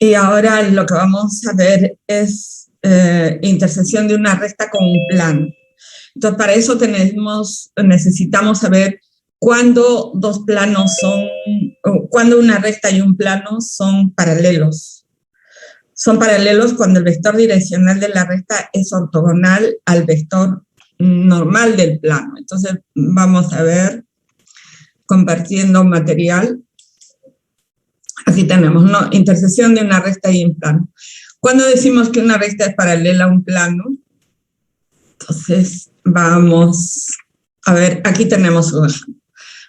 Y ahora lo que vamos a ver es intersección de una recta con un plano. Entonces, para eso necesitamos saber cuándo dos planos son, cuándo una recta y un plano son paralelos. Son paralelos cuando el vector direccional de la recta es ortogonal al vector normal del plano. Entonces, vamos a ver, compartiendo material. Aquí tenemos, ¿no? Intersección de una recta y un plano. Cuando decimos que una recta es paralela a un plano, entonces vamos a ver, aquí tenemos un ejemplo.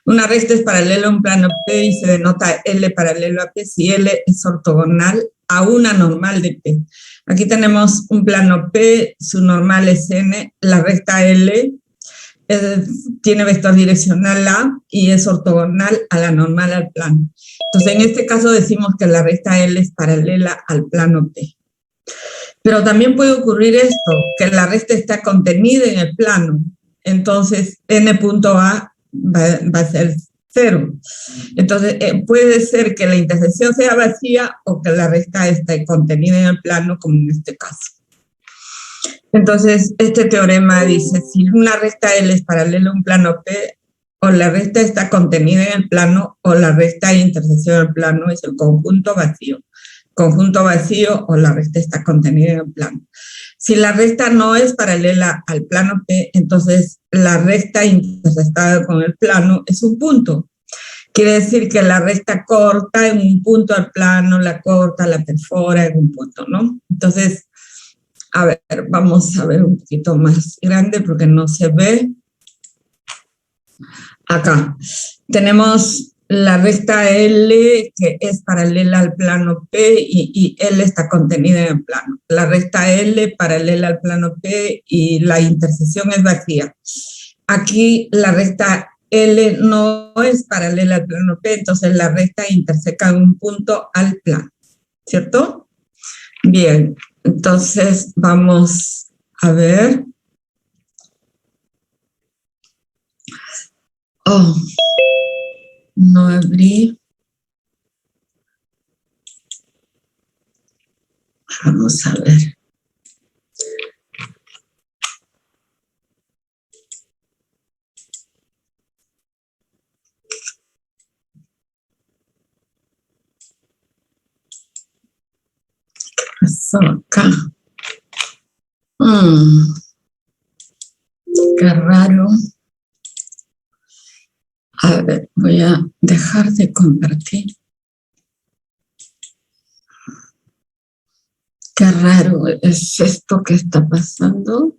Una recta es paralela a un plano P y se denota L paralelo a P si L es ortogonal a una normal de P. Aquí tenemos un plano P, su normal es N, la recta L tiene vector direccional A y es ortogonal a la normal al plano. Entonces, en este caso decimos que la recta L es paralela al plano P. Pero también puede ocurrir esto, que la recta está contenida en el plano. Entonces, n.a va a ser 0. Entonces, puede ser que la intersección sea vacía o que la recta esté contenida en el plano, como en este caso. Entonces, este teorema dice, si una recta L es paralela a un plano P, o la recta está contenida en el plano, o la recta de intersección del plano es el conjunto vacío. Conjunto vacío o la recta está contenida en el plano. Si la recta no es paralela al plano P, entonces la recta intersectada con el plano es un punto. Quiere decir que la recta corta en un punto al plano, la corta, la perfora en un punto, ¿no? Entonces, a ver, vamos a ver un poquito más grande porque no se ve. Acá tenemos la recta L que es paralela al plano P y L está contenida en el plano. La recta L paralela al plano P y la intersección es vacía. Aquí la recta L no es paralela al plano P, entonces la recta interseca en un punto al plano, ¿cierto? Bien, entonces vamos a ver. Oh, no abrí. Vamos a ver. Pasó acá. Qué raro. A ver, voy a dejar de compartir. Qué raro es esto que está pasando.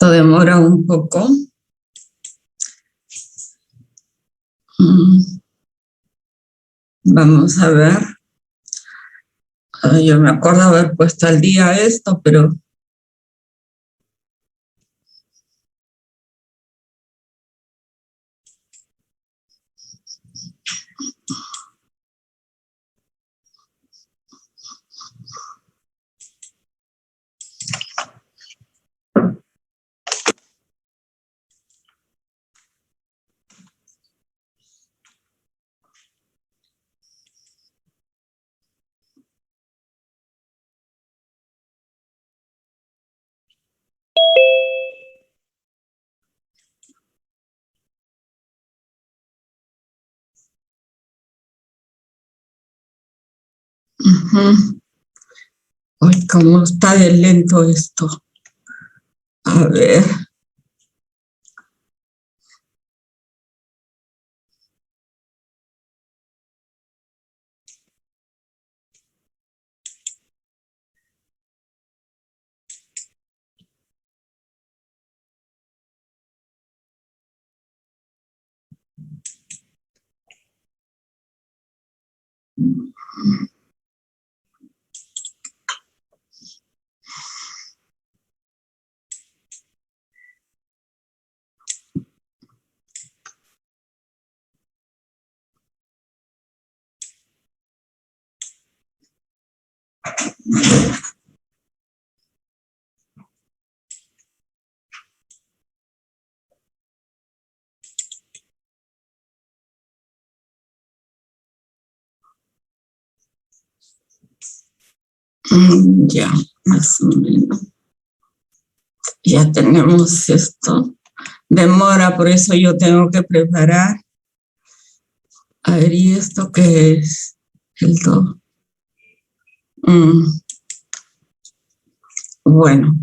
Esto demora un poco. Vamos a ver. Yo me acuerdo haber puesto al día esto, pero... Uy, cómo está de lento esto. A ver. Ya, más o menos. Ya tenemos esto. Demora, por eso yo tengo que preparar. A ver, ¿y esto qué es? El do. Bueno,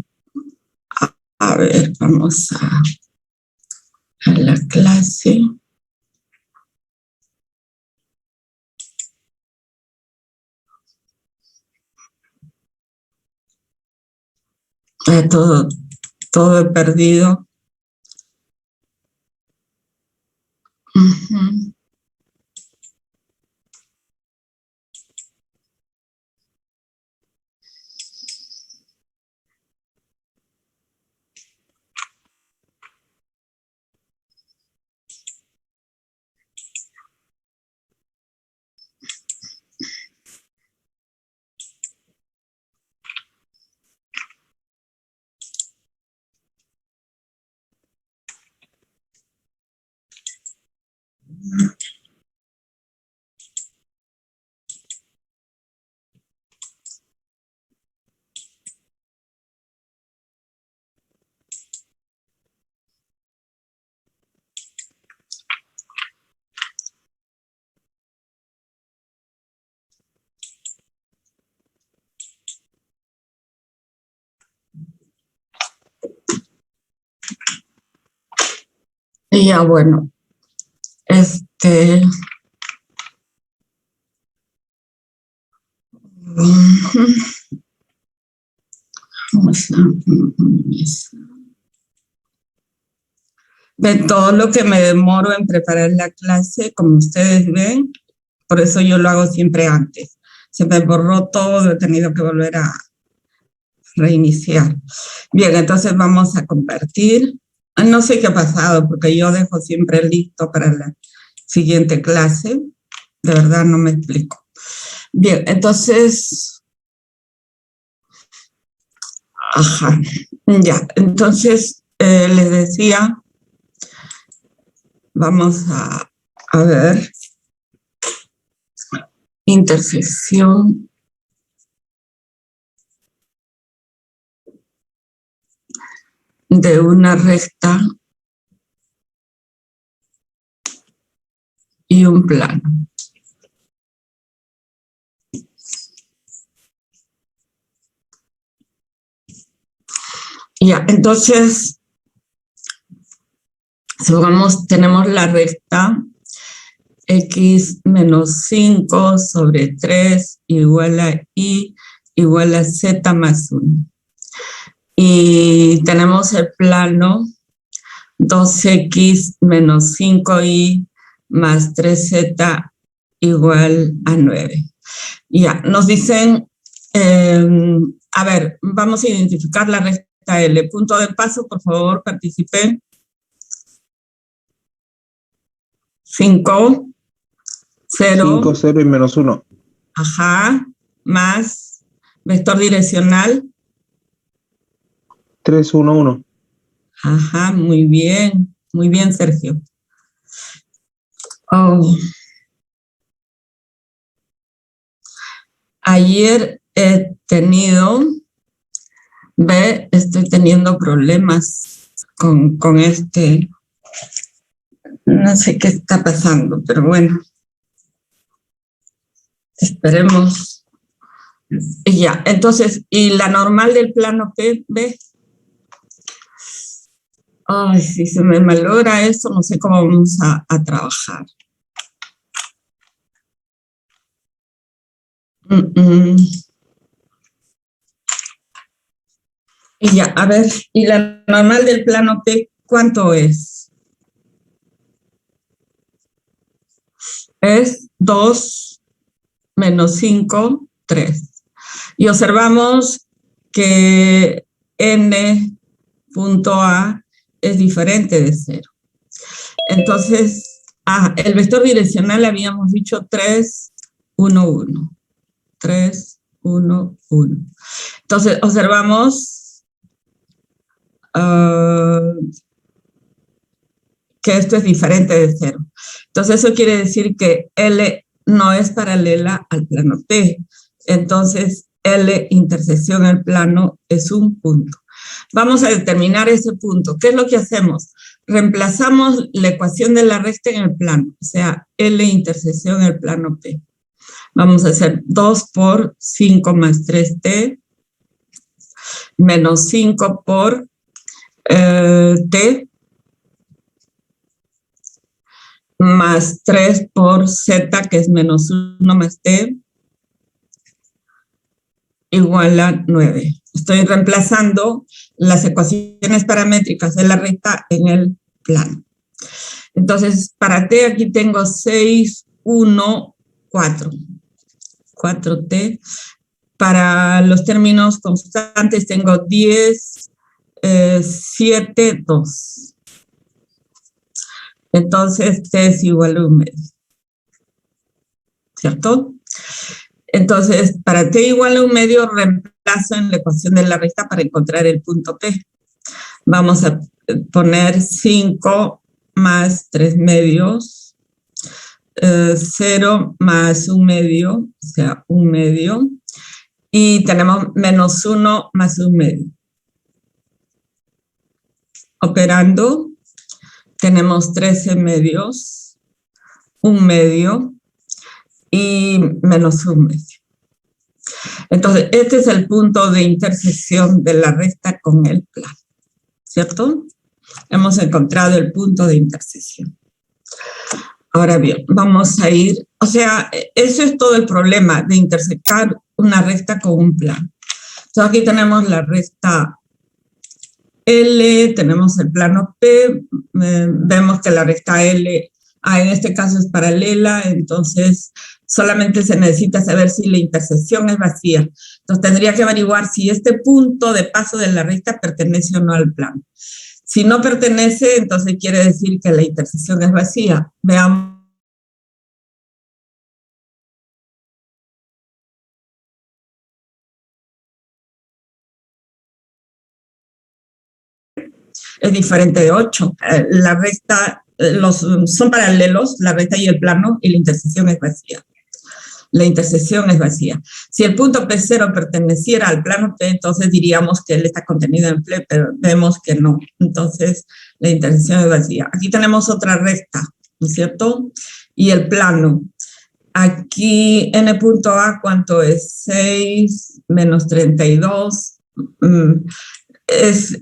a ver, vamos a la clase. Todo he perdido. Y ya, bueno, de todo lo que me demoro en preparar la clase, como ustedes ven, por eso yo lo hago siempre antes. Se me borró todo, he tenido que volver a reiniciar. Bien, entonces vamos a compartir. No sé qué ha pasado, porque yo dejo siempre listo para la siguiente clase. De verdad no me explico. Bien, entonces... Ajá, ya. Entonces, les decía, vamos a ver, intersección de una recta y un plano. Ya, entonces, supongamos, tenemos la recta x menos 5 sobre 3 igual a y igual a z más 1. Y tenemos el plano 2x menos 5y más 3z igual a 9. Ya, nos dicen, a ver, vamos a identificar la recta L. Punto de paso, por favor, participen. 5, 0. 5, 0 y menos 1. Ajá, más vector direccional. 3, 1, 1. Ajá, muy bien, Sergio. Oh. Ayer he tenido, estoy teniendo problemas con no sé qué está pasando, pero bueno, esperemos. Ya, entonces, ¿y la normal del plano P, B? Ay, si se me malogra eso, no sé cómo vamos a trabajar. Y ya, a ver, ¿y la normal del plano P cuánto es? Es 2 menos 5, 3. Y observamos que n punto A es diferente de 0. Entonces, el vector direccional habíamos dicho 3, 1, 1. 3, 1, 1. Entonces, observamos que esto es diferente de 0. Entonces, eso quiere decir que L no es paralela al plano T. Entonces, L intersección el plano es un punto. Vamos a determinar ese punto. ¿Qué es lo que hacemos? Reemplazamos la ecuación de la recta en el plano, o sea, L intersección el plano P. Vamos a hacer 2 por 5 más 3t, menos 5 por t, más 3 por z, que es menos 1 más t, igual a 9. Estoy reemplazando las ecuaciones paramétricas de la recta en el plano. Entonces, para t aquí tengo 6, 1, 4. 4t. Para los términos constantes tengo 10, 7, 2. Entonces, t es igual a 1 medio. ¿Cierto? Entonces, para t igual a 1 medio, reemplazo en la ecuación de la recta para encontrar el punto P. Vamos a poner 5 más 3 medios, 0 más 1 medio, o sea, 1 medio, y tenemos menos 1 más 1 medio. Operando, tenemos 13 medios, 1 medio, y menos 1 medio. Entonces, este es el punto de intersección de la recta con el plano, ¿cierto? Hemos encontrado el punto de intersección. Ahora bien, vamos a ir, o sea, eso es todo el problema de intersectar una recta con un plano. Entonces, aquí tenemos la recta L, tenemos el plano P, vemos que la recta L, en este caso es paralela, entonces solamente se necesita saber si la intersección es vacía. Entonces tendría que averiguar si este punto de paso de la recta pertenece o no al plano. Si no pertenece, entonces quiere decir que la intersección es vacía. Veamos. Es diferente de 8. La recta, son paralelos, la recta y el plano, y la intersección es vacía. La intersección es vacía. Si el punto P0 perteneciera al plano P, entonces diríamos que él está contenido en P, pero vemos que no. Entonces, la intersección es vacía. Aquí tenemos otra recta, ¿no es cierto? Y el plano. Aquí, n punto A, ¿cuánto es? 6 menos 32. Es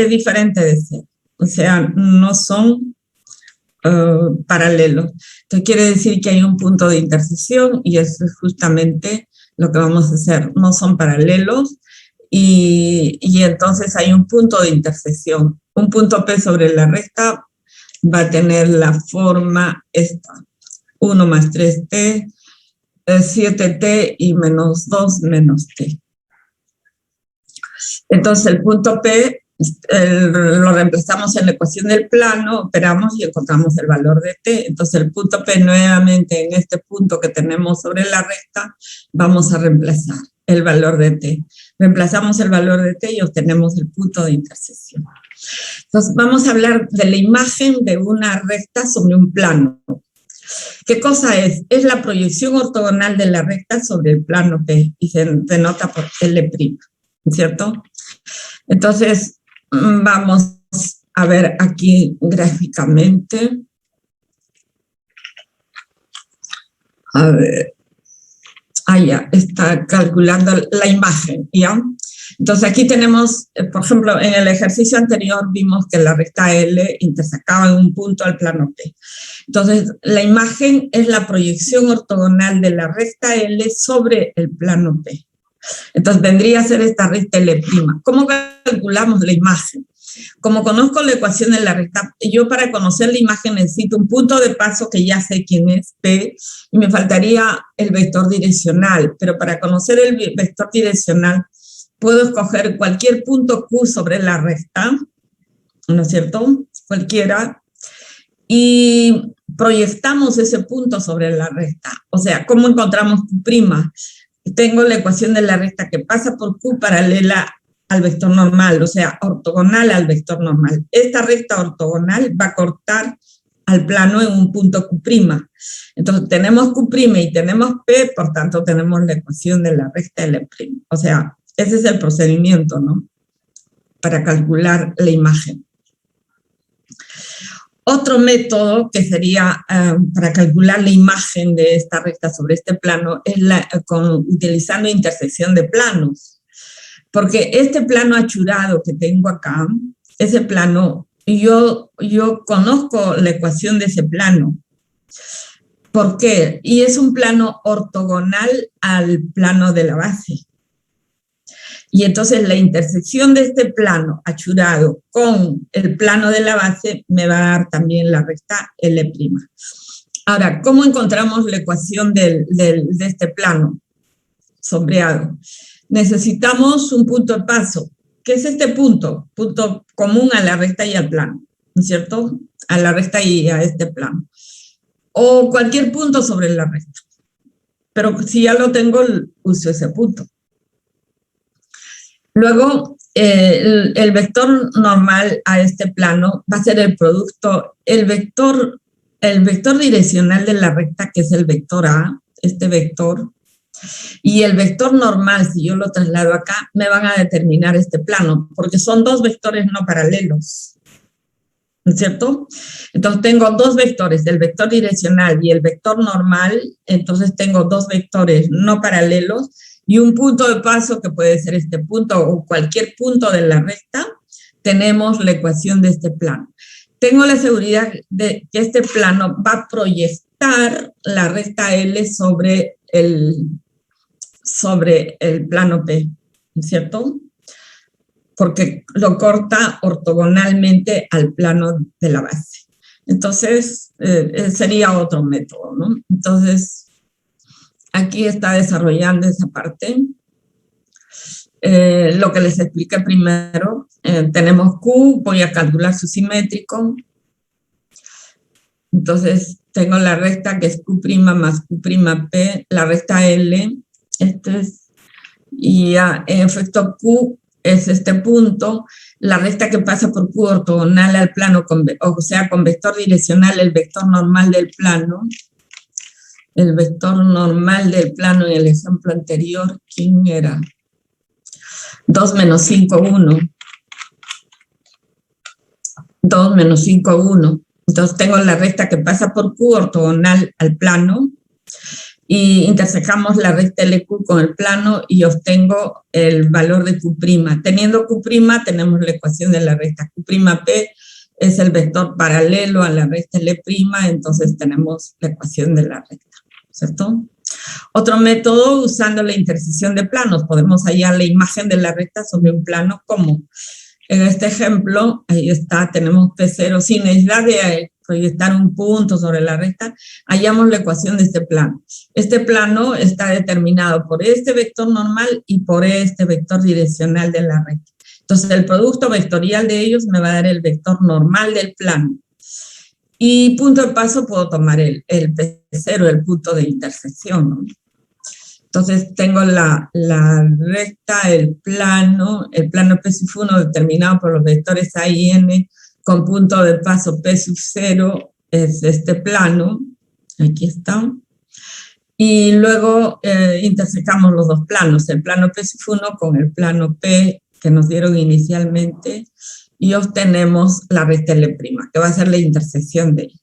diferente de C. O sea, no son paralelos. Entonces quiere decir que hay un punto de intersección y eso es justamente lo que vamos a hacer. No son paralelos y entonces hay un punto de intersección. Un punto P sobre la recta va a tener la forma esta. 1 más 3t, 7t y menos 2 menos t. Entonces el punto P lo reemplazamos en la ecuación del plano, operamos y encontramos el valor de t. Entonces el punto P nuevamente en este punto que tenemos sobre la recta, vamos a reemplazar el valor de t. Reemplazamos el valor de t y obtenemos el punto de intersección. Entonces vamos a hablar de la imagen de una recta sobre un plano. ¿Qué cosa es? Es la proyección ortogonal de la recta sobre el plano P y se denota por L', ¿cierto? Entonces, vamos a ver aquí gráficamente. A ver. Ya, está calculando la imagen, ¿ya? Entonces aquí tenemos, por ejemplo, en el ejercicio anterior vimos que la recta L intersecaba en un punto al plano P. Entonces, la imagen es la proyección ortogonal de la recta L sobre el plano P. Entonces, vendría a ser esta recta L'. ¿Cómo calculamos la imagen? Como conozco la ecuación de la recta, yo para conocer la imagen necesito un punto de paso que ya sé quién es, P, y me faltaría el vector direccional. Pero para conocer el vector direccional, puedo escoger cualquier punto Q sobre la recta, ¿no es cierto? Cualquiera. Y proyectamos ese punto sobre la recta. O sea, ¿cómo encontramos Q'? Tengo la ecuación de la recta que pasa por Q paralela al vector normal, o sea, ortogonal al vector normal. Esta recta ortogonal va a cortar al plano en un punto Q'. Entonces tenemos Q' y tenemos P, por tanto tenemos la ecuación de la recta L'. O sea, ese es el procedimiento, ¿no?, para calcular la imagen. Otro método que sería para calcular la imagen de esta recta sobre este plano es utilizando intersección de planos. Porque este plano achurado que tengo acá, ese plano, yo conozco la ecuación de ese plano. ¿Por qué? Y es un plano ortogonal al plano de la base. Y entonces la intersección de este plano achurado con el plano de la base me va a dar también la recta L'. Ahora, ¿cómo encontramos la ecuación de este plano sombreado? Necesitamos un punto de paso. ¿Qué es este punto? Punto común a la recta y al plano, ¿no es cierto? A la recta y a este plano. O cualquier punto sobre la recta. Pero si ya lo tengo, uso ese punto. Luego, el vector normal a este plano va a ser el producto, el vector direccional de la recta, que es el vector A, este vector, y el vector normal, si yo lo traslado acá, me van a determinar este plano, porque son dos vectores no paralelos, ¿no es cierto? Entonces tengo dos vectores, el vector direccional y el vector normal, entonces tengo dos vectores no paralelos, y un punto de paso, que puede ser este punto o cualquier punto de la recta, tenemos la ecuación de este plano. Tengo la seguridad de que este plano va a proyectar la recta L sobre el plano P, ¿no es cierto? Porque lo corta ortogonalmente al plano de la base. Entonces, sería otro método, ¿no? Entonces, aquí está desarrollando esa parte. Lo que les expliqué primero, tenemos Q, voy a calcular su simétrico. Entonces, tengo la recta que es Q' más Q'P, la recta L, y en efecto Q es este punto, la recta que pasa por Q ortogonal al plano, o sea, con vector direccional, el vector normal del plano. El vector normal del plano en el ejemplo anterior, ¿quién era? 2 menos 5, 1. 2 menos 5, 1. Entonces tengo la recta que pasa por Q ortogonal al plano y intersecamos la recta LQ con el plano y obtengo el valor de Q'. Teniendo Q', tenemos la ecuación de la recta. Q'P es el vector paralelo a la recta L', entonces tenemos la ecuación de la recta, ¿cierto? Otro método, usando la intersección de planos, podemos hallar la imagen de la recta sobre un plano como en este ejemplo, ahí está, tenemos P0, sin necesidad de proyectar un punto sobre la recta, hallamos la ecuación de este plano. Este plano está determinado por este vector normal y por este vector direccional de la recta. Entonces, el producto vectorial de ellos me va a dar el vector normal del plano. Y punto de paso puedo tomar el P0, el punto de intersección, ¿no? Entonces tengo la recta, el plano P1 determinado por los vectores A y N con punto de paso P0 es este plano, aquí está. Y luego intersecamos los dos planos, el plano P1 con el plano P que nos dieron inicialmente, y obtenemos la recta L', que va a ser la intersección de ella.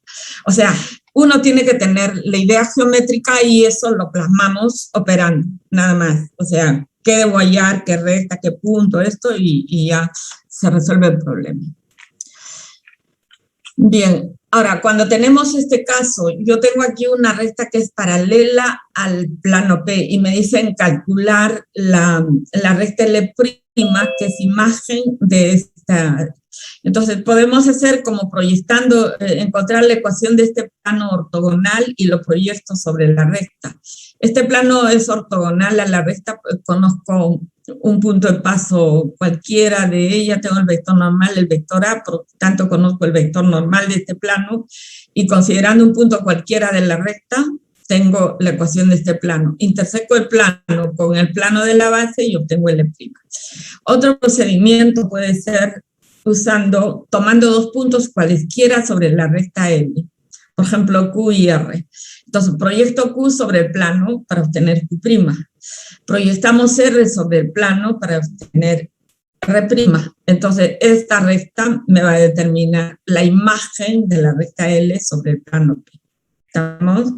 O sea, uno tiene que tener la idea geométrica y eso lo plasmamos operando, nada más. O sea, qué debo hallar, qué recta, qué punto, esto, y ya se resuelve el problema. Bien, ahora, cuando tenemos este caso, yo tengo aquí una recta que es paralela al plano P y me dicen calcular la recta L', que es imagen de esta. Entonces, podemos hacer como proyectando, encontrar la ecuación de este plano ortogonal y lo proyecto sobre la recta. Este plano es ortogonal a la recta, conozco un punto de paso cualquiera de ella, tengo el vector normal, el vector A, por tanto conozco el vector normal de este plano, y considerando un punto cualquiera de la recta, tengo la ecuación de este plano. Interseco el plano con el plano de la base y obtengo el L'. Otro procedimiento puede ser tomando dos puntos cualesquiera sobre la recta L. por ejemplo, Q y R. Entonces, proyecto Q sobre el plano para obtener Q'. Proyectamos R sobre el plano para obtener R'. Entonces, esta recta me va a determinar la imagen de la recta L sobre el plano P. ¿Estamos?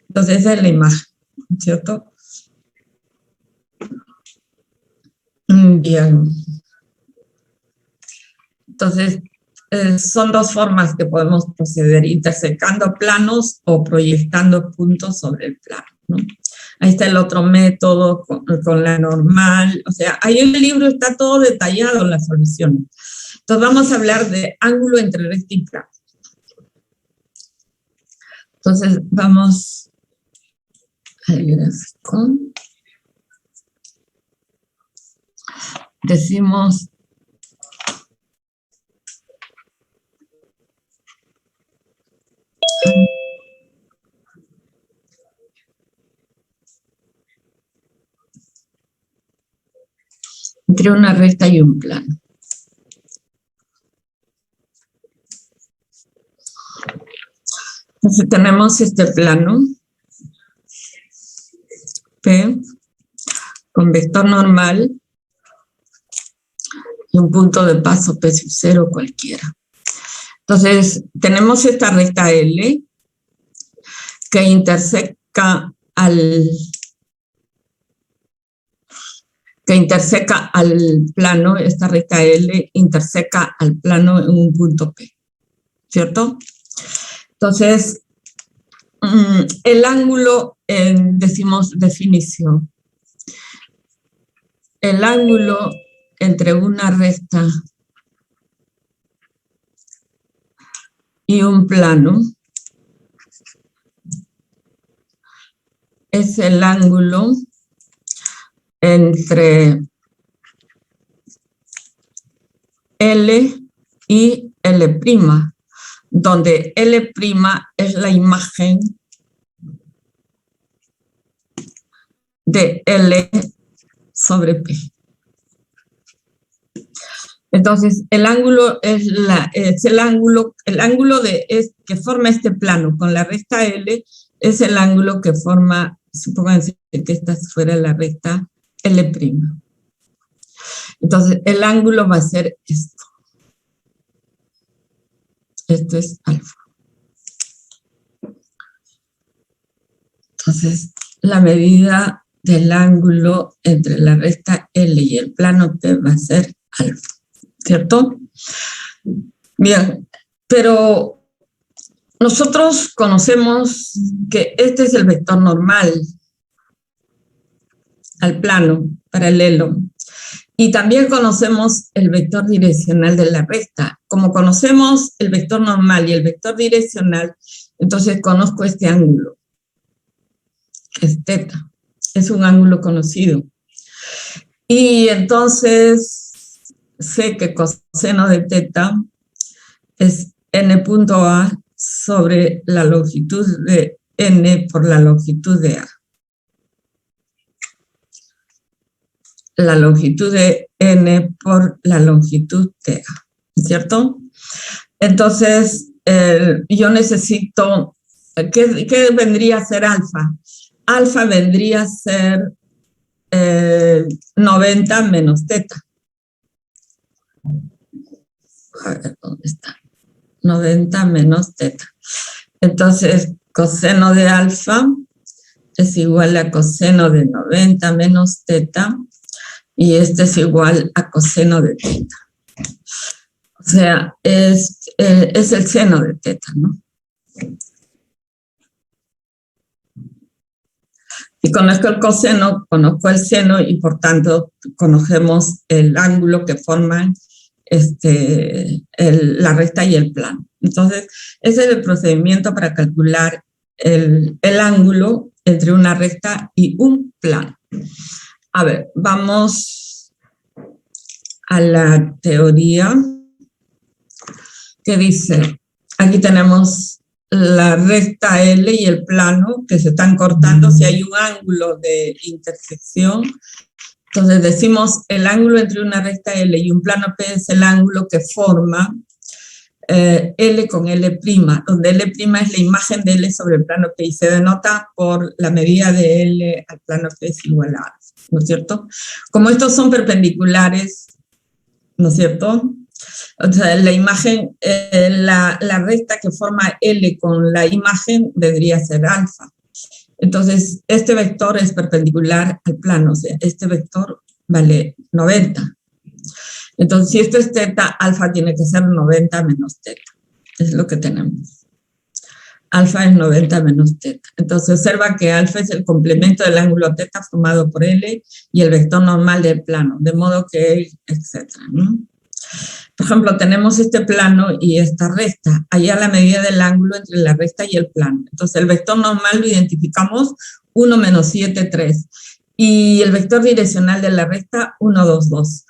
Entonces, esa es la imagen, ¿cierto? Bien. Entonces, son dos formas que podemos proceder, intersecando planos o proyectando puntos sobre el plano, ¿no? Ahí está el otro método con la normal. O sea, ahí en el libro está todo detallado en las soluciones. Entonces, vamos a hablar de ángulo entre recta y plano. Entonces, vamos al gráfico. Decimos entre una recta y un plano. Entonces tenemos este plano P con vector normal y un punto de paso P sub 0 cualquiera. Entonces tenemos esta recta L que interseca al plano, esta recta L interseca al plano en un punto P, ¿cierto? Entonces, el ángulo, decimos definición, el ángulo entre una recta y un plano es el ángulo entre L y L', donde L' es la imagen de L sobre P. Entonces, el ángulo es el ángulo que forma este plano con la recta L, es el ángulo que forma, supónganse que esta fuera la recta L'. Entonces, el ángulo va a ser esto. Esto es alfa. Entonces, la medida del ángulo entre la recta L y el plano P va a ser alfa, ¿cierto? Bien, pero nosotros conocemos que este es el vector normal al plano paralelo. Y también conocemos el vector direccional de la recta. Como conocemos el vector normal y el vector direccional, entonces conozco este ángulo, que es teta. Es un ángulo conocido. Y entonces sé que coseno de teta es n.a sobre la longitud de n por la longitud de a. La longitud de n por la longitud de a, ¿cierto? Entonces, yo necesito, ¿qué vendría a ser alfa? Alfa vendría a ser 90 menos teta. A ver, ¿dónde está? 90 menos teta. Entonces, coseno de alfa es igual a coseno de 90 menos teta, y este es igual a coseno de teta. O sea, es el seno de teta, ¿no? Y conozco el coseno, conozco el seno y por tanto conocemos el ángulo que forman la recta y el plano. Entonces, ese es el procedimiento para calcular el ángulo entre una recta y un plano. A ver, vamos a la teoría que dice, aquí tenemos la recta L y el plano que se están cortando si hay un ángulo de intersección. Entonces decimos el ángulo entre una recta L y un plano P es el ángulo que forma L con L', donde L' es la imagen de L sobre el plano P y se denota por la medida de L al plano P es igual a alfa, ¿no es cierto? Como estos son perpendiculares, ¿no es cierto? O sea, la imagen, la recta que forma L con la imagen debería ser alfa. Entonces, este vector es perpendicular al plano, o sea, este vector vale 90. Entonces, si esto es teta, alfa tiene que ser 90 menos teta. Es lo que tenemos. Alfa es 90 menos teta. Entonces, observa que alfa es el complemento del ángulo teta formado por L y el vector normal del plano, de modo que, etcétera, ¿no? Por ejemplo, tenemos este plano y esta recta. Allá la medida del ángulo entre la recta y el plano. Entonces, el vector normal lo identificamos 1 menos 7, 3. Y el vector direccional de la recta, 1, 2, 2.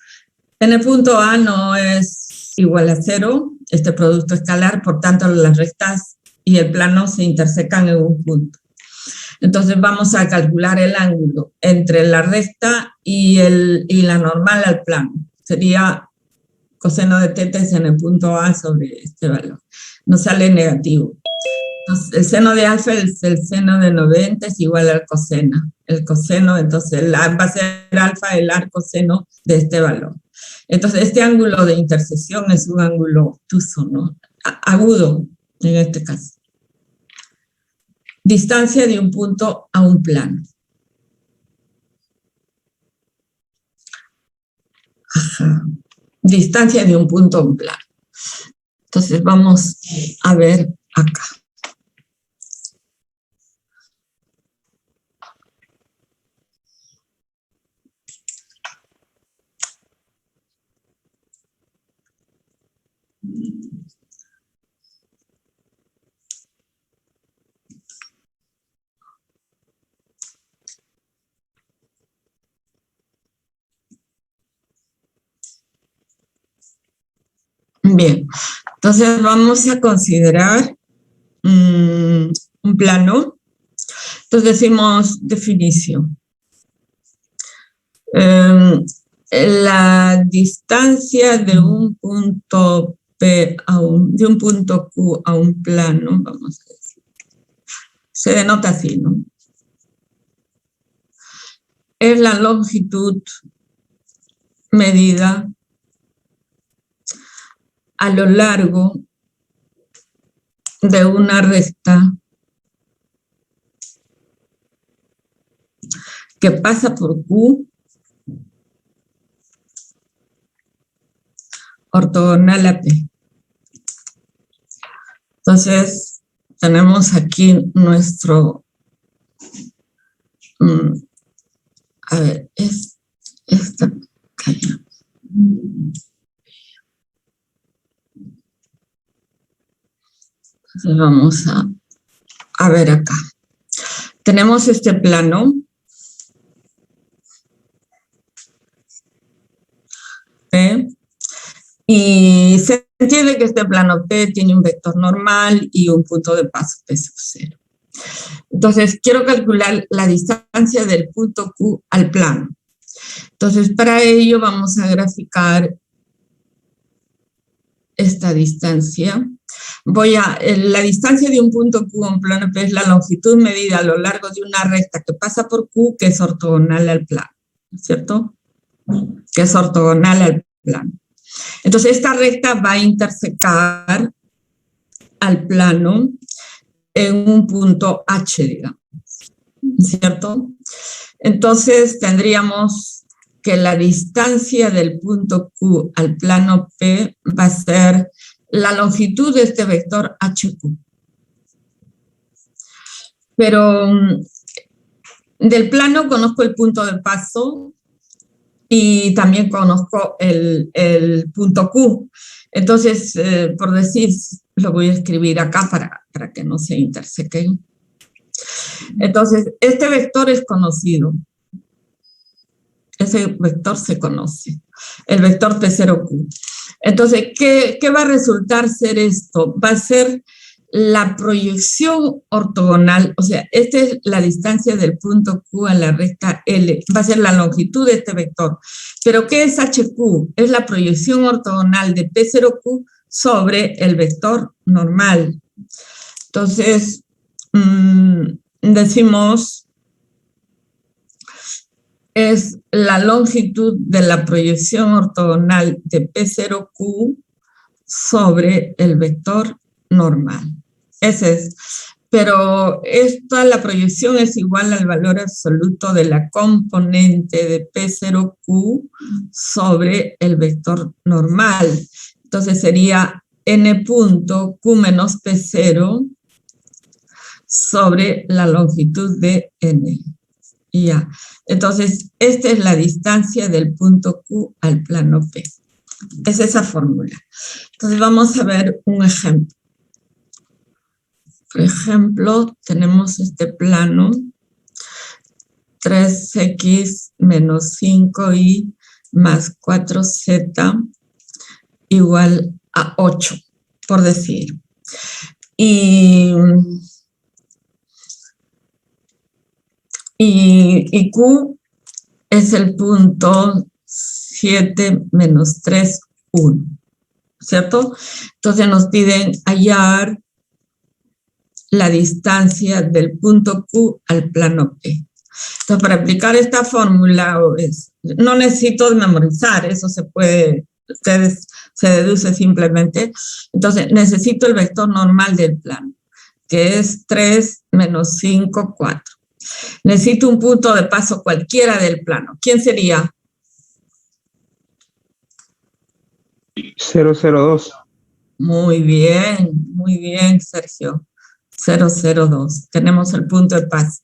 En el punto A no es igual a 0, este producto escalar, por tanto las rectas y el plano se intersecan en un punto. Entonces vamos a calcular el ángulo entre la recta y la normal al plano. Sería coseno de teta es en el punto A sobre este valor. Nos sale negativo. Entonces, el seno de alfa es el seno de 90 es igual al coseno. El coseno, entonces va a ser alfa el arcoseno de este valor. Entonces, este ángulo de intersección es un ángulo obtuso, ¿no? Agudo, en este caso. Distancia de un punto a un plano. Ajá. Distancia de un punto a un plano. Entonces, vamos a ver acá. Bien, entonces vamos a considerar un plano. Entonces decimos definición. La distancia de un punto P de un punto Q a un plano, vamos a decir, se denota así, ¿no? Es la longitud medida a lo largo de una recta que pasa por Q ortogonal a P. Entonces, tenemos aquí nuestro, a ver, es esta calle. Entonces vamos a ver acá. Tenemos este plano. P, y se entiende que este plano P tiene un vector normal y un punto de paso P sub 0. Entonces, quiero calcular la distancia del punto Q al plano. Entonces, para ello vamos a graficar esta distancia. La distancia de un punto Q a un plano P es la longitud medida a lo largo de una recta que pasa por Q, que es ortogonal al plano, ¿cierto? Que es ortogonal al plano. Entonces, esta recta va a intersecar al plano en un punto H, digamos, ¿cierto? Entonces, tendríamos que la distancia del punto Q al plano P va a ser la longitud de este vector HQ. Pero del plano conozco el punto de paso y también conozco el punto Q. Entonces, por decir, lo voy a escribir acá para que no se intersequen. Entonces, este vector es conocido. Ese vector se conoce, el vector P0Q. Entonces, ¿qué va a resultar ser esto? Va a ser la proyección ortogonal, o sea, esta es la distancia del punto Q a la recta L, va a ser la longitud de este vector. Pero ¿qué es HQ? Es la proyección ortogonal de P0Q sobre el vector normal. Entonces, decimos, es la longitud de la proyección ortogonal de P0Q sobre el vector normal. Ese es. Pero la proyección es igual al valor absoluto de la componente de P0Q sobre el vector normal. Entonces sería n punto Q menos P0 sobre la longitud de n. Y ya. Entonces, esta es la distancia del punto Q al plano P. Es esa fórmula. Entonces, vamos a ver un ejemplo. Por ejemplo, tenemos este plano, 3x menos 5y más 4z igual a 8, por decir. Y Q es el punto 7 menos 3, 1, ¿cierto? Entonces nos piden hallar la distancia del punto Q al plano P. Entonces, para aplicar esta fórmula, no necesito memorizar, eso se puede, ustedes se deduce simplemente. Entonces, necesito el vector normal del plano, que es 3 menos 5, 4. Necesito un punto de paso cualquiera del plano. ¿Quién sería? 002. Muy bien, Sergio. 002. Tenemos el punto de paso.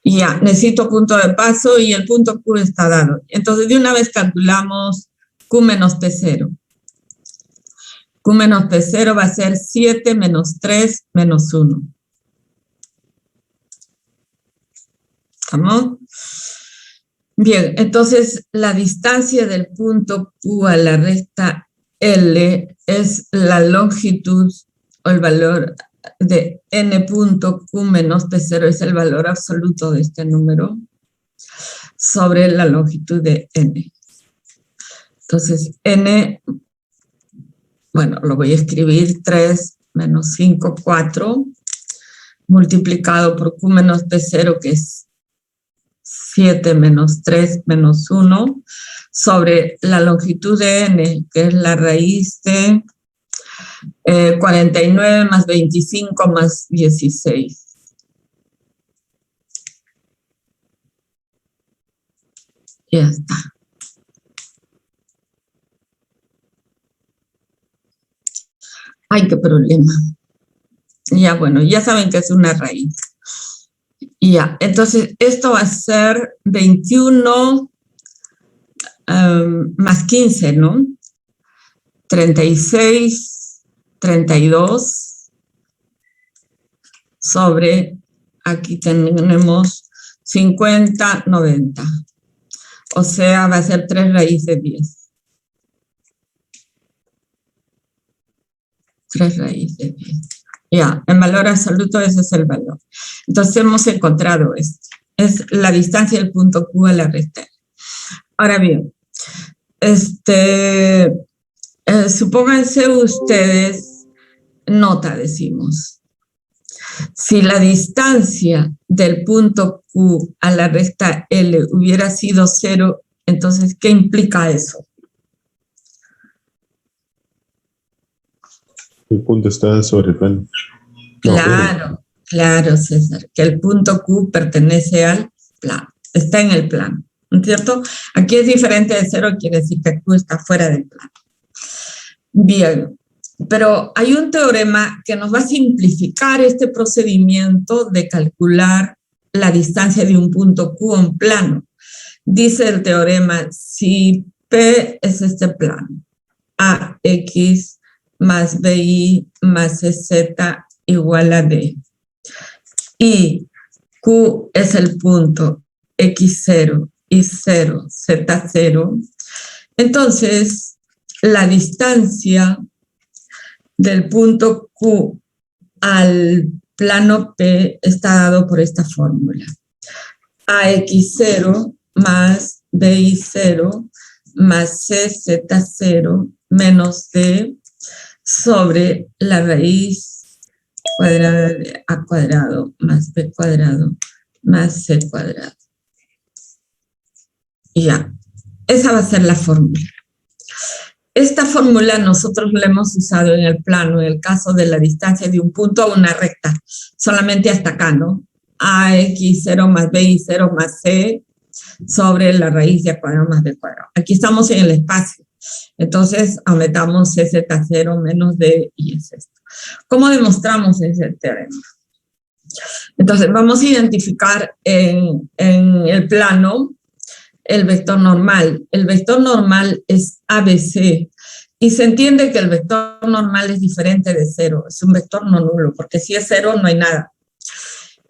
Y ya, necesito punto de paso y el punto Q está dado. Entonces, de una vez calculamos Q menos P0. Q menos P0 va a ser 7 menos 3 menos 1. ¿Estamos? Bien, entonces la distancia del punto Q a la recta L es la longitud o el valor de n punto Q menos P0, es el valor absoluto de este número, sobre la longitud de n. Entonces, n, bueno, lo voy a escribir, 3 menos 5, 4, multiplicado por Q menos P0, que es 7 menos 3 menos 1, sobre la longitud de n, que es la raíz de 49 más 25 más 16. Ya está. Ay, qué problema. Ya, bueno, ya saben que es una raíz. Ya, entonces esto va a ser 21 más 15, ¿no? 36, 32 sobre, aquí tenemos 50, 90. O sea, va a ser 3 raíz de 10. 3 raíz de 10. Ya, en valor absoluto ese es el valor. Entonces hemos encontrado esto. Es la distancia del punto Q a la recta. Ahora bien, supónganse ustedes, nota decimos, si la distancia del punto Q a la recta L hubiera sido 0, entonces, ¿qué implica eso? El punto está sobre el plano. Claro, César, que el punto Q pertenece al plano, está en el plano, ¿no es cierto? Aquí es diferente de 0, quiere decir que Q está fuera del plano. Bien, pero hay un teorema que nos va a simplificar este procedimiento de calcular la distancia de un punto Q a un plano. Dice el teorema, si P es este plano, AX más BY más CZ igual a D, y Q es el punto X0, Y0, Z0, entonces la distancia del punto Q al plano P está dado por esta fórmula. AX0 más BY0 más CZ0 menos D sobre la raíz cuadrada de a cuadrado más b cuadrado más c cuadrado. Y ya, esa va a ser la fórmula. Esta fórmula nosotros la hemos usado en el plano, en el caso de la distancia de un punto a una recta, solamente hasta acá, ¿no? AX0 más BY0 más C sobre la raíz de a cuadrado más b cuadrado. Aquí estamos en el espacio. Entonces, aumentamos CZ0 menos D y es esto. ¿Cómo demostramos ese teorema? Entonces, vamos a identificar en el plano el vector normal. El vector normal es ABC y se entiende que el vector normal es diferente de cero. Es un vector no nulo, porque si es cero no hay nada.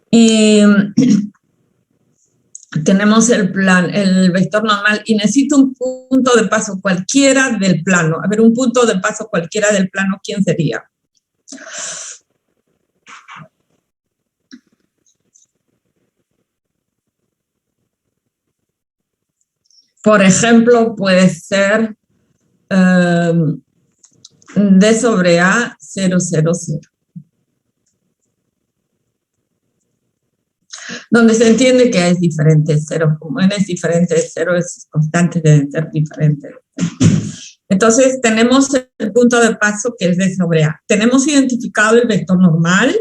Y tenemos el vector normal y necesito un punto de paso cualquiera del plano. A ver, un punto de paso cualquiera del plano, ¿quién sería? Por ejemplo, puede ser D sobre A 0, 0, 0. Donde se entiende que A es diferente de 0. Como N es diferente de 0, es constante, deben ser diferentes. Entonces, tenemos el punto de paso que es D sobre A. Tenemos identificado el vector normal,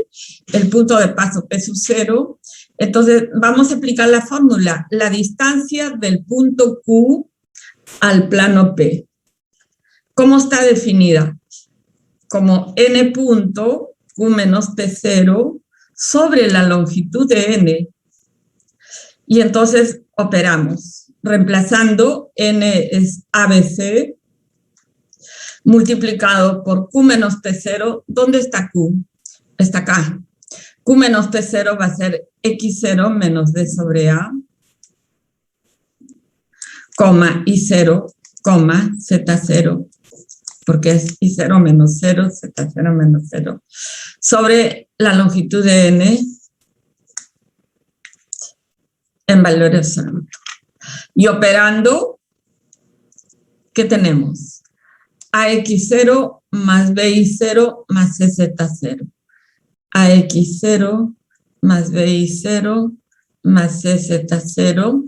el punto de paso P sub 0. Entonces, vamos a aplicar la fórmula. La distancia del punto Q al plano P. ¿Cómo está definida? Como N punto Q menos T0 sobre la longitud de N. Y entonces operamos, reemplazando N es ABC, multiplicado por Q menos T0. ¿Dónde está Q? Está acá. Q menos T0 va a ser X0 menos D sobre A, coma, I0, coma, Z0, porque es I0 menos 0, Z0 menos 0, sobre la longitud de N en valor absoluto. Y operando, ¿qué tenemos? AX0 más BI0 más CZ0. AX0 más BI0 más CZ0.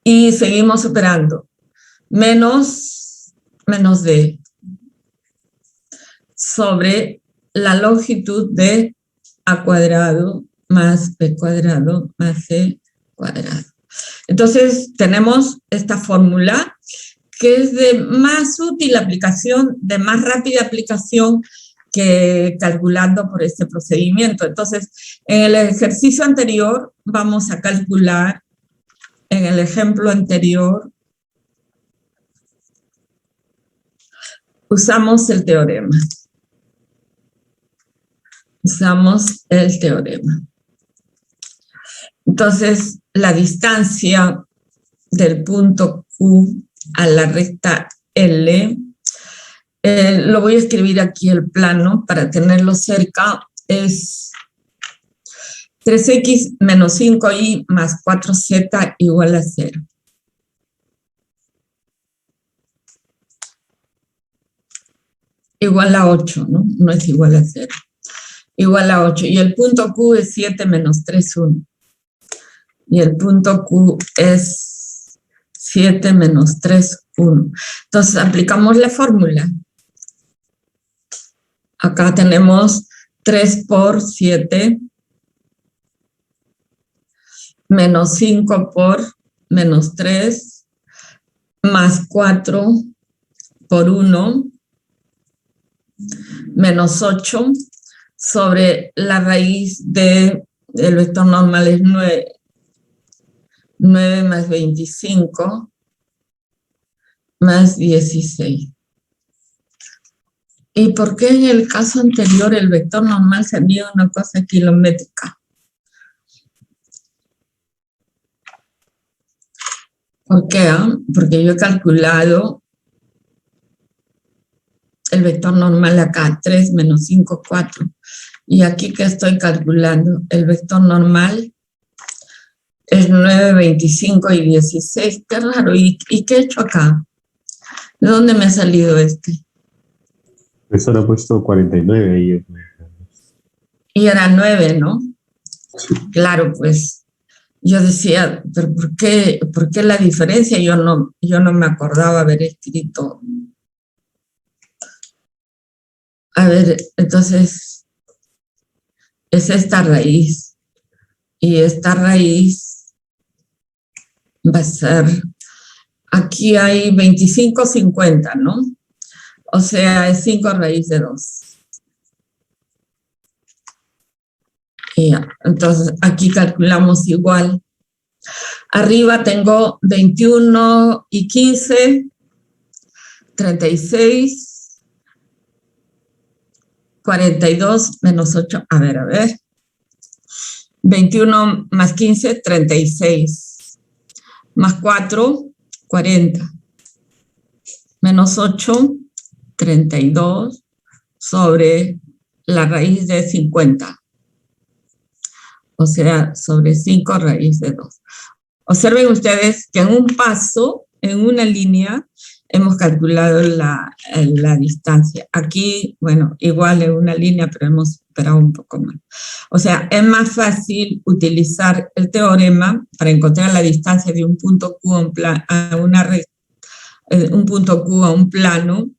Y seguimos operando. Menos D sobre la longitud de A cuadrado más B cuadrado más C cuadrado. Entonces, tenemos esta fórmula que es de más útil aplicación, de más rápida aplicación que calculando por este procedimiento. Entonces, en el ejercicio anterior vamos a calcular, en el ejemplo anterior, usamos el teorema. Usamos el teorema. Entonces, la distancia del punto Q a la recta L, lo voy a escribir aquí el plano para tenerlo cerca, es 3x menos 5y más 4z igual a 0. Igual a 8, ¿no? No es igual a 0. Igual a 8. Y el punto Q es 7 menos 3, 1. Y el punto Q es 7 menos 3, 1. Entonces, aplicamos la fórmula. Acá tenemos 3 por 7 menos 5 por menos 3 más 4 por 1 menos 8 sobre la raíz del vector normal es 9. 9 más 25 más 16. ¿Y por qué en el caso anterior el vector normal se mide una cosa kilométrica? ¿Por qué? Porque yo he calculado el vector normal acá, 3 menos 5, 4. Y aquí que estoy calculando, el vector normal es 9, 25 y 16. Qué raro. ¿Y qué he hecho acá? ¿De dónde me ha salido este? Eso lo ha puesto 49 ahí. Y era 9, ¿no? Claro, pues yo decía, pero por qué la diferencia? Yo no me acordaba haber escrito. A ver, entonces es esta raíz. Y esta raíz va a ser, aquí hay 25, 50, ¿no? O sea, es 5 raíz de 2. Y ya, entonces aquí calculamos igual. Arriba tengo 21 y 15, 36, 42 menos 8. A ver. 21 más 15, 36. Más 4, 40. Menos 8, 32 sobre la raíz de 50. O sea, sobre 5 raíz de 2. Observen ustedes que en un paso, en una línea, hemos calculado la distancia. Aquí, bueno, igual en una línea, pero hemos esperado un poco más. O sea, es más fácil utilizar el teorema para encontrar la distancia de un punto Q a un punto Q a un plano,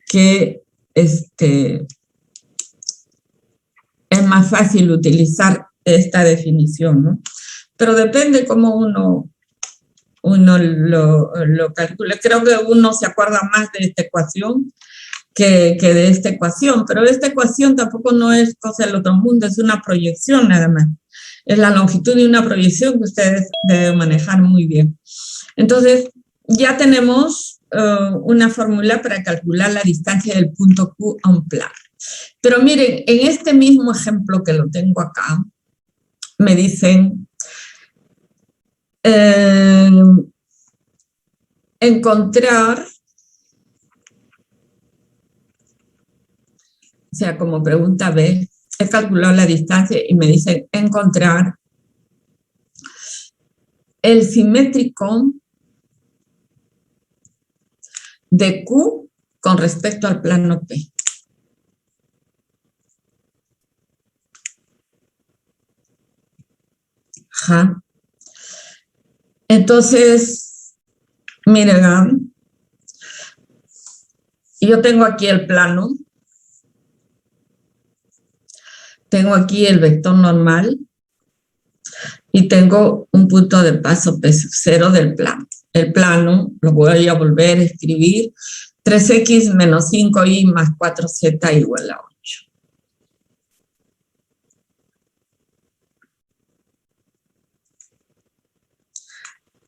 que es más fácil utilizar esta definición, ¿no? Pero depende cómo uno lo calcula. Creo que uno se acuerda más de esta ecuación que de esta ecuación, pero esta ecuación tampoco no es cosa del otro mundo, es una proyección nada más. Es la longitud de una proyección que ustedes deben manejar muy bien. Entonces, ya tenemos una fórmula para calcular la distancia del punto Q a un plano. Pero miren, en este mismo ejemplo que lo tengo acá, me dicen encontrar, o sea, como pregunta B, he calculado la distancia y me dicen encontrar el simétrico de Q con respecto al plano P. Ajá. Entonces, miren, yo tengo aquí el plano, tengo aquí el vector normal y tengo un punto de paso P0 del plano. El plano lo voy a volver a escribir, 3x menos 5y más 4z igual a 8.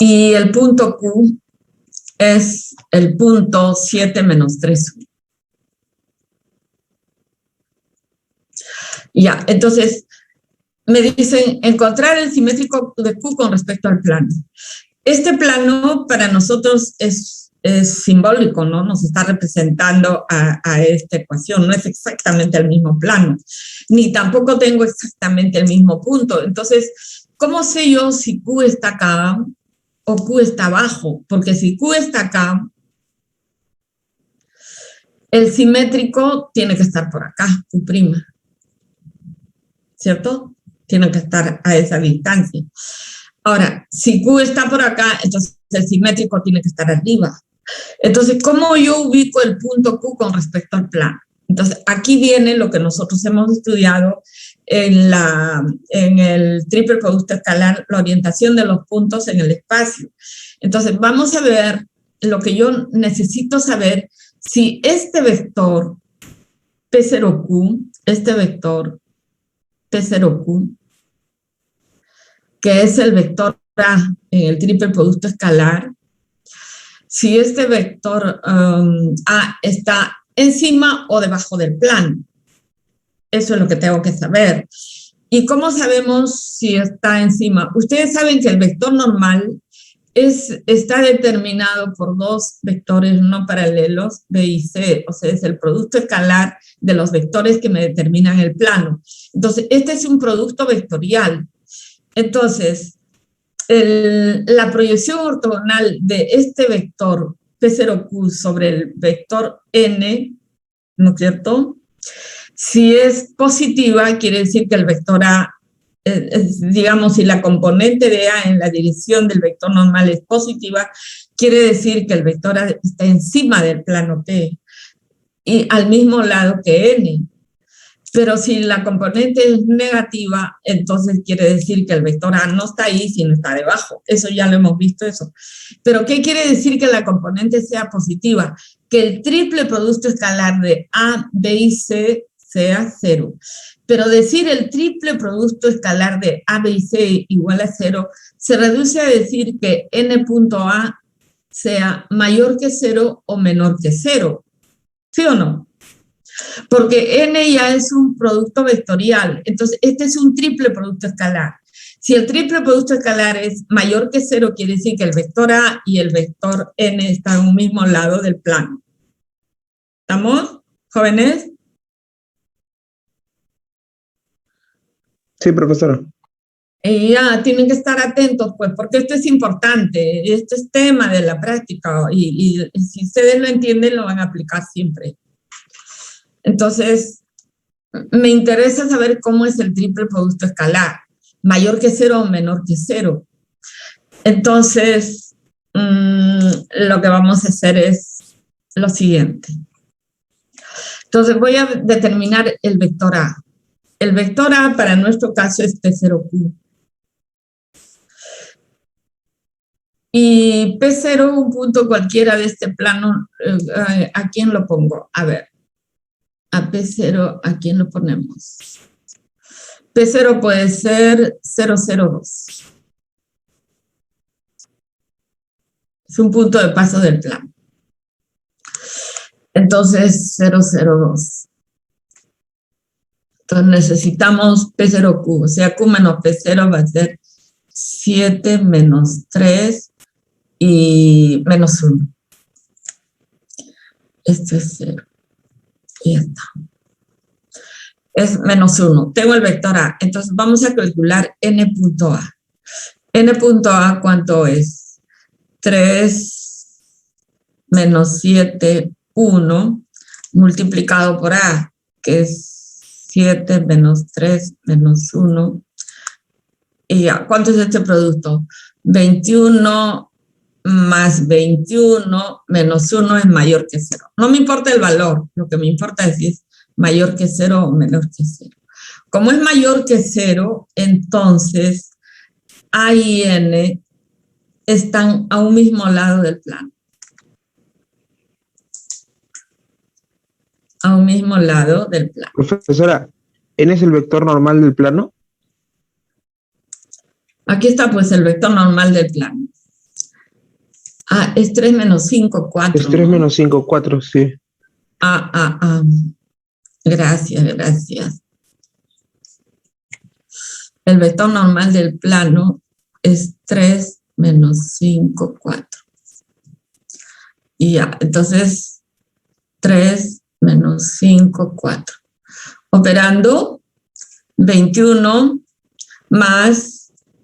Y el punto Q es el punto 7 menos 3. Ya, entonces me dicen encontrar el simétrico de Q con respecto al plano. Este plano para nosotros es simbólico, ¿no? Nos está representando a esta ecuación. No es exactamente el mismo plano, ni tampoco tengo exactamente el mismo punto. Entonces, ¿cómo sé yo si Q está acá o Q está abajo? Porque si Q está acá, el simétrico tiene que estar por acá, Q', ¿cierto? Tiene que estar a esa distancia. Ahora, si Q está por acá, entonces el simétrico tiene que estar arriba. Entonces, ¿cómo yo ubico el punto Q con respecto al plano? Entonces, aquí viene lo que nosotros hemos estudiado en el triple producto escalar, la orientación de los puntos en el espacio. Entonces, vamos a ver lo que yo necesito saber, si este vector P0Q, este vector P0Q, que es el vector A en el triple producto escalar, si este vector A está encima o debajo del plano. Eso es lo que tengo que saber. ¿Y cómo sabemos si está encima? Ustedes saben que el vector normal está determinado por dos vectores no paralelos, B y C, o sea, es el producto escalar de los vectores que me determinan el plano. Entonces, este es un producto vectorial. Entonces, la proyección ortogonal de este vector P0Q sobre el vector N ¿no es cierto? Si es positiva, quiere decir que el vector A, digamos, si la componente de A en la dirección del vector normal es positiva, quiere decir que el vector A está encima del plano P y al mismo lado que N. Pero si la componente es negativa, entonces quiere decir que el vector A no está ahí, sino está debajo. Eso ya lo hemos visto, eso. Pero ¿qué quiere decir que la componente sea positiva? Que el triple producto escalar de A, B y C sea 0. Pero decir el triple producto escalar de A, B y C igual a 0 se reduce a decir que n punto A sea mayor que 0 o menor que 0. ¿Sí o no? Porque n ya es un producto vectorial, entonces este es un triple producto escalar. Si el triple producto escalar es mayor que 0, quiere decir que el vector A y el vector n están en un mismo lado del plano. ¿Estamos, jóvenes? Sí, profesora. Y ya tienen que estar atentos, pues, porque esto es importante, esto es tema de la práctica y si ustedes lo entienden, lo van a aplicar siempre. Entonces, me interesa saber cómo es el triple producto escalar, mayor que 0 o menor que 0. Entonces, lo que vamos a hacer es lo siguiente. Entonces, voy a determinar el vector A. El vector A para nuestro caso es P0Q. Y P0, un punto cualquiera de este plano, ¿a quién lo pongo? A ver, a P0, ¿a quién lo ponemos? P0 puede ser 002. Es un punto de paso del plano. Entonces, 002. Entonces necesitamos P0Q, o sea, Q menos P0 va a ser 7 menos 3 y menos 1. Esto es 0. Y ya está. Es menos 1. Tengo el vector A. Entonces vamos a calcular n punto A. N punto A, ¿cuánto es? 3 menos 7, 1, multiplicado por A, que es 7 menos 3 menos 1. Y ya, ¿cuánto es este producto? 21 más 21 menos 1 es mayor que 0. No me importa el valor, lo que me importa es si es mayor que 0 o menor que 0. Como es mayor que 0, entonces A y N están a un mismo lado del plano. A un mismo lado del plano. Profesora, ¿n es el vector normal del plano? Aquí está pues el vector normal del plano. Ah, es 3 menos 5, 4. Es 3 ¿no? menos 5, 4, sí. Gracias, gracias. El vector normal del plano es 3 menos 5, 4. Y ya, entonces 3 menos 5, 4. Operando 21 más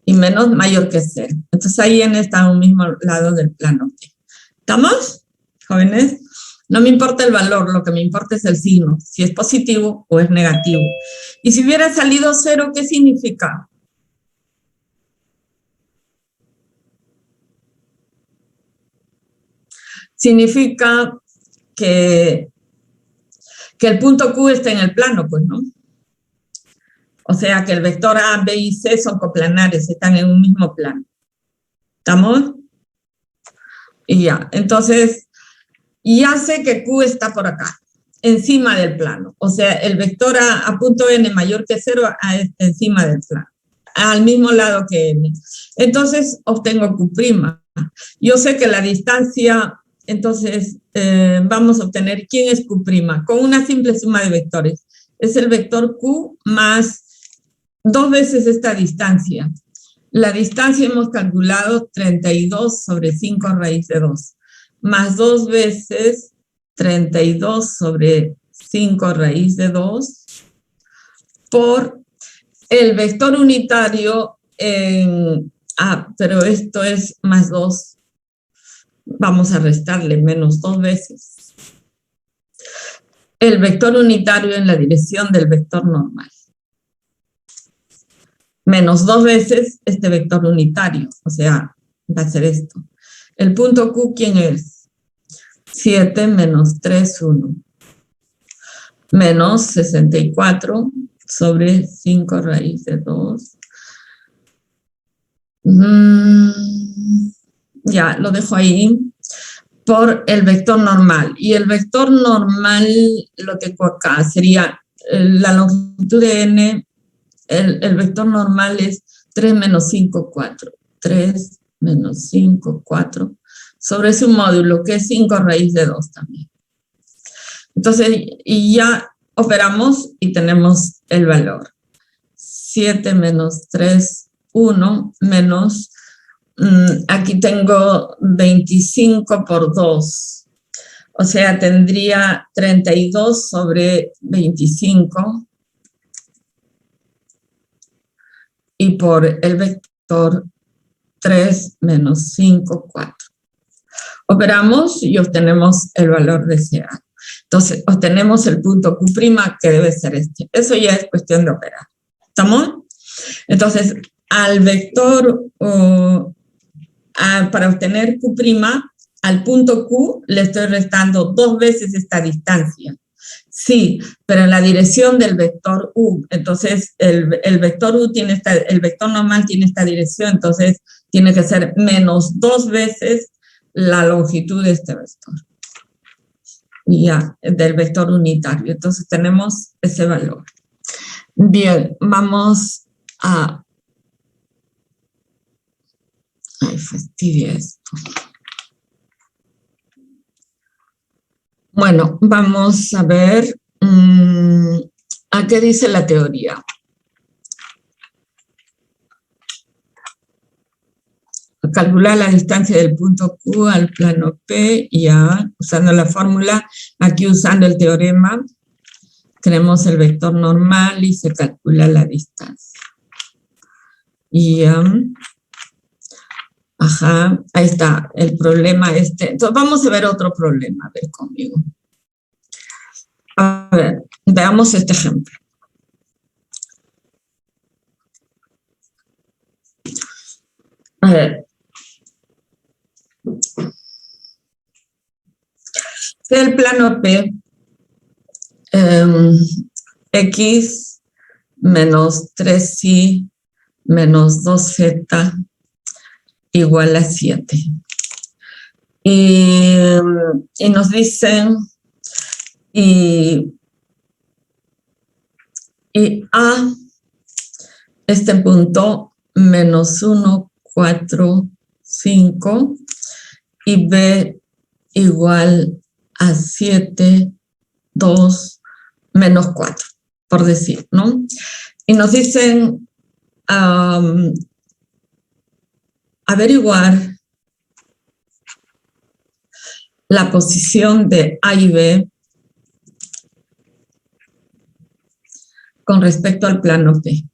y menos mayor que 0. Entonces ahí n está a un mismo lado del plano. ¿Estamos, jóvenes? No me importa el valor, lo que me importa es el signo, si es positivo o es negativo. Y si hubiera salido 0, ¿qué significa? Significa que el punto Q está en el plano, pues, ¿no? O sea, que el vector A, B y C son coplanares, están en un mismo plano. ¿Estamos? Y ya, entonces, ya sé que Q está por acá, encima del plano. O sea, el vector A punto N mayor que 0 está encima del plano, al mismo lado que N. Entonces, obtengo Q'. Yo sé que la distancia, entonces, vamos a obtener quién es Q', con una simple suma de vectores. Es el vector Q más 2 veces esta distancia. La distancia hemos calculado 32 sobre 5 raíz de 2, más 2 veces 32 sobre 5 raíz de 2 por el vector unitario en pero esto es más 2. Vamos a restarle menos 2 veces. el vector unitario en la dirección del vector normal. Menos 2 veces este vector unitario, o sea, va a ser esto. El punto Q, ¿quién es? 7 menos 3, 1. Menos 64 sobre 5 raíz de 2. Ya, lo dejo ahí. Por el vector normal. Y el vector normal, lo tengo acá, sería la longitud de n, el vector normal es 3 menos 5, 4. 3 menos 5, 4, sobre su módulo, que es 5 raíz de 2 también. Entonces, y ya operamos y tenemos el valor. 7 menos 3, 1, menos, aquí tengo 25 por 2. O sea, tendría 32 sobre 25. Y por el vector 3 menos 5, 4. Operamos y obtenemos el valor deseado. Entonces, obtenemos el punto Q', que debe ser este. Eso ya es cuestión de operar. ¿Estamos? Entonces, al vector, para obtener Q', al punto Q le estoy restando 2 veces esta distancia. Sí, pero en la dirección del vector U. Entonces, el vector U tiene el vector normal tiene esta dirección, entonces tiene que ser menos 2 veces la longitud de este vector. Y ya, del vector unitario. Entonces, tenemos ese valor. Bien, vamos a... Ay, fastidia esto. Bueno, vamos a ver a qué dice la teoría. Calcular la distancia del punto Q al plano P, ya usando la fórmula, aquí usando el teorema, tenemos el vector normal y se calcula la distancia. Y ajá, ahí está el problema este. Entonces vamos a ver otro problema, a ver conmigo. A ver, veamos este ejemplo. A ver. El plano P, X menos 3Y menos 2Z igual a 7. Y nos dicen, y A, este punto, menos 1, 4, 5, y B igual a 7, 2, menos 4, por decir, ¿no? Y nos dicen averiguar la posición de A y B con respecto al plano P.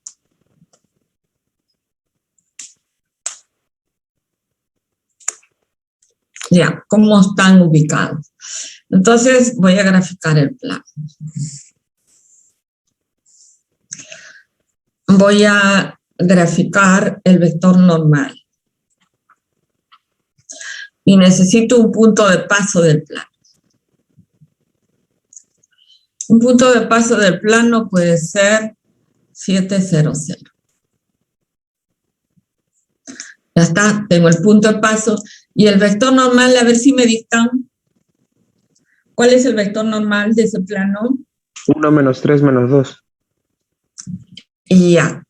Ya, ¿cómo están ubicados? Entonces voy a graficar el plano. Voy a graficar el vector normal. Y necesito un punto de paso del plano. Un punto de paso del plano puede ser 7, 0, 0. Ya está, tengo el punto de paso. Y el vector normal, a ver si me dictan. ¿Cuál es el vector normal de ese plano? 1 menos 3 menos 2. Y ya.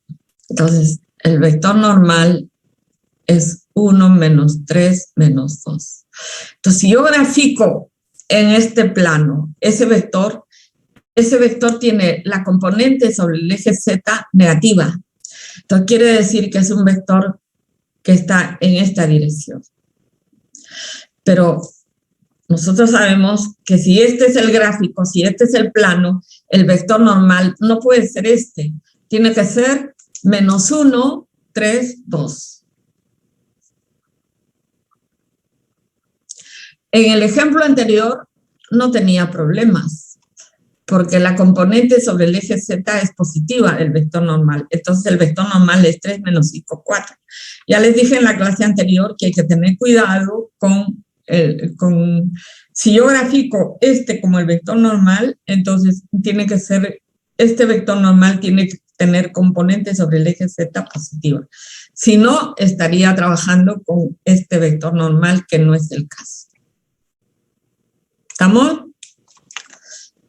Entonces, el vector normal es 1 menos 3 menos 2. Entonces, si yo grafico en este plano ese vector tiene la componente sobre el eje Z negativa. Entonces, quiere decir que es un vector que está en esta dirección. Pero nosotros sabemos que si este es el gráfico, si este es el plano, el vector normal no puede ser este. Tiene que ser menos 1, 3, 2. En el ejemplo anterior no tenía problemas. porque la componente sobre el eje Z es positiva del vector normal. Entonces el vector normal es 3 menos 5, 4. Ya les dije en la clase anterior que hay que tener cuidado si yo grafico como el vector normal, entonces tiene que ser, este vector normal tiene que tener componentes sobre el eje Z positiva. Si no, estaría trabajando con este vector normal, que no es el caso. ¿Estamos?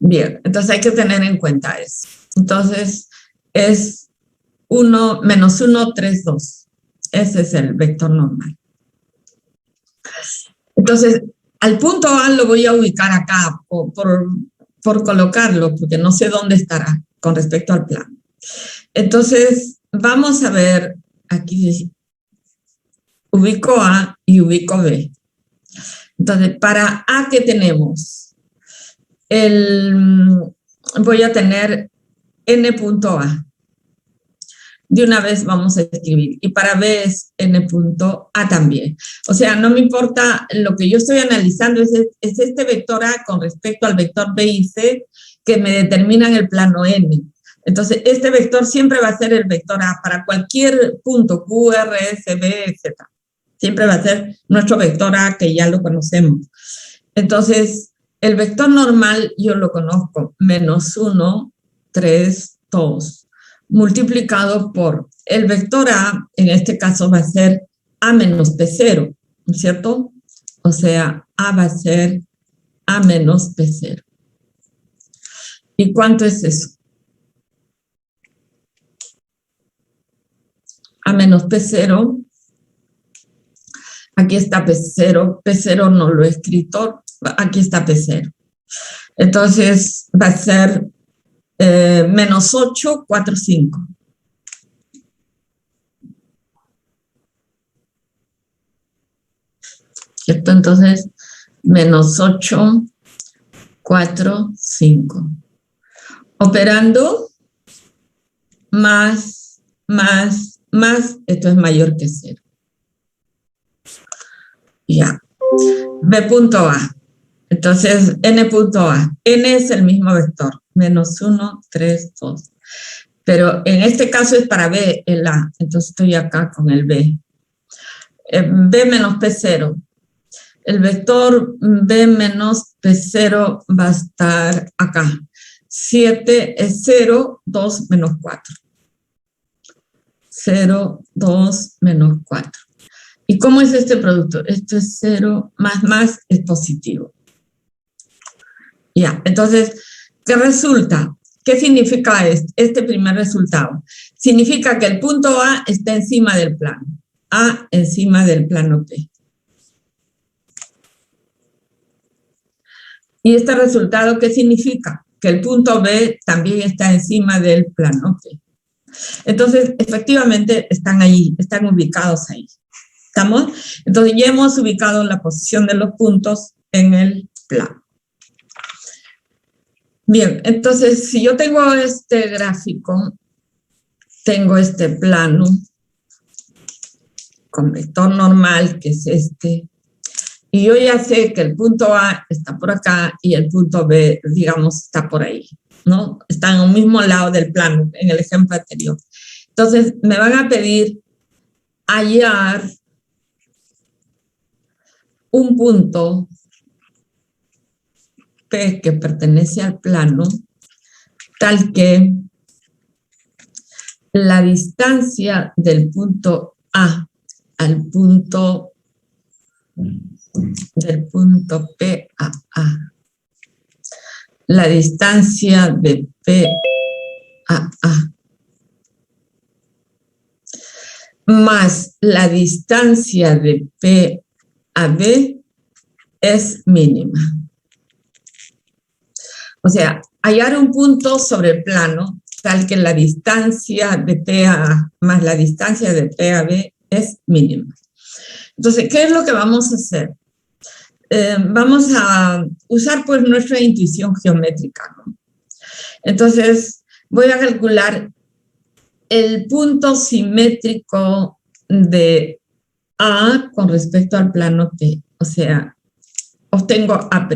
Bien, entonces hay que tener en cuenta eso. Entonces es 1, menos 1, 3, 2. Ese es el vector normal. Entonces, al punto A lo voy a ubicar acá por colocarlo, porque no sé dónde estará con respecto al plano. Entonces, vamos a ver, aquí ubico A y ubico B. Entonces, para A, ¿qué tenemos? Voy a tener n punto A. De una vez vamos a escribir. Y para B es n punto A también. O sea, no me importa, lo que yo estoy analizando es este vector A con respecto al vector B y C que me determinan el plano N. Entonces, este vector siempre va a ser el vector A para cualquier punto, Q, R, S, B, etc. Siempre va a ser nuestro vector A, que ya lo conocemos. Entonces, el vector normal yo lo conozco, menos 1, 3, 2, multiplicado por el vector A, en este caso va a ser A menos P0, ¿no es cierto? O sea, A va a ser A menos P0. ¿Y cuánto es eso? A menos P0, aquí está P0, P0 no lo he escrito, aquí está P0. Entonces va a ser menos 8, 4, 5. ¿Cierto? Entonces, menos 8, 4, 5. Operando más, esto es mayor que 0. Ya. B punto A. Entonces, n punto A. N es el mismo vector. Menos 1, 3, 2. Pero en este caso es para B el A. Entonces estoy acá con el B. B menos P0. El vector B menos P0 va a estar acá. 7 es 0, 2 menos 4. 0, 2 menos 4. ¿Y cómo es este producto? Esto es 0 más es positivo. Ya, entonces, ¿qué resulta? ¿Qué significa este primer resultado? Significa que el punto A está encima del plano. A encima del plano P. ¿Y este resultado qué significa? Que el punto B también está encima del plano P. Entonces, efectivamente, están ahí, están ubicados ahí. ¿Estamos? Entonces, ya hemos ubicado la posición de los puntos en el plano. Bien, entonces, si yo tengo este gráfico, tengo este plano con vector normal, que es este, y yo ya sé que el punto A está por acá y el punto B, digamos, está por ahí, ¿no? Están al mismo lado del plano, en el ejemplo anterior. Entonces, me van a pedir hallar un punto P que pertenece al plano, tal que la distancia del punto A al punto P a A, la distancia de P a A, más la distancia de P a B es mínima. O sea, hallar un punto sobre el plano tal que la distancia de P a A más la distancia de P a B es mínima. Entonces, ¿qué es lo que vamos a hacer? Vamos a usar pues nuestra intuición geométrica, ¿no? Entonces, voy a calcular el punto simétrico de A con respecto al plano P. O sea, obtengo A'.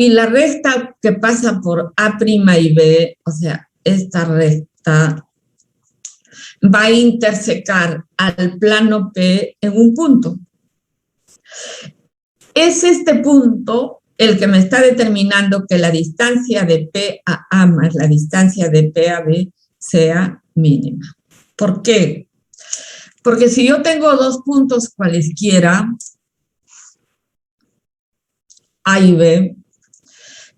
Y la recta que pasa por A' y B, o sea, esta recta va a intersecar al plano P en un punto. Es este punto el que me está determinando que la distancia de P a A más la distancia de P a B sea mínima. ¿Por qué? Porque si yo tengo dos puntos cualesquiera, A y B,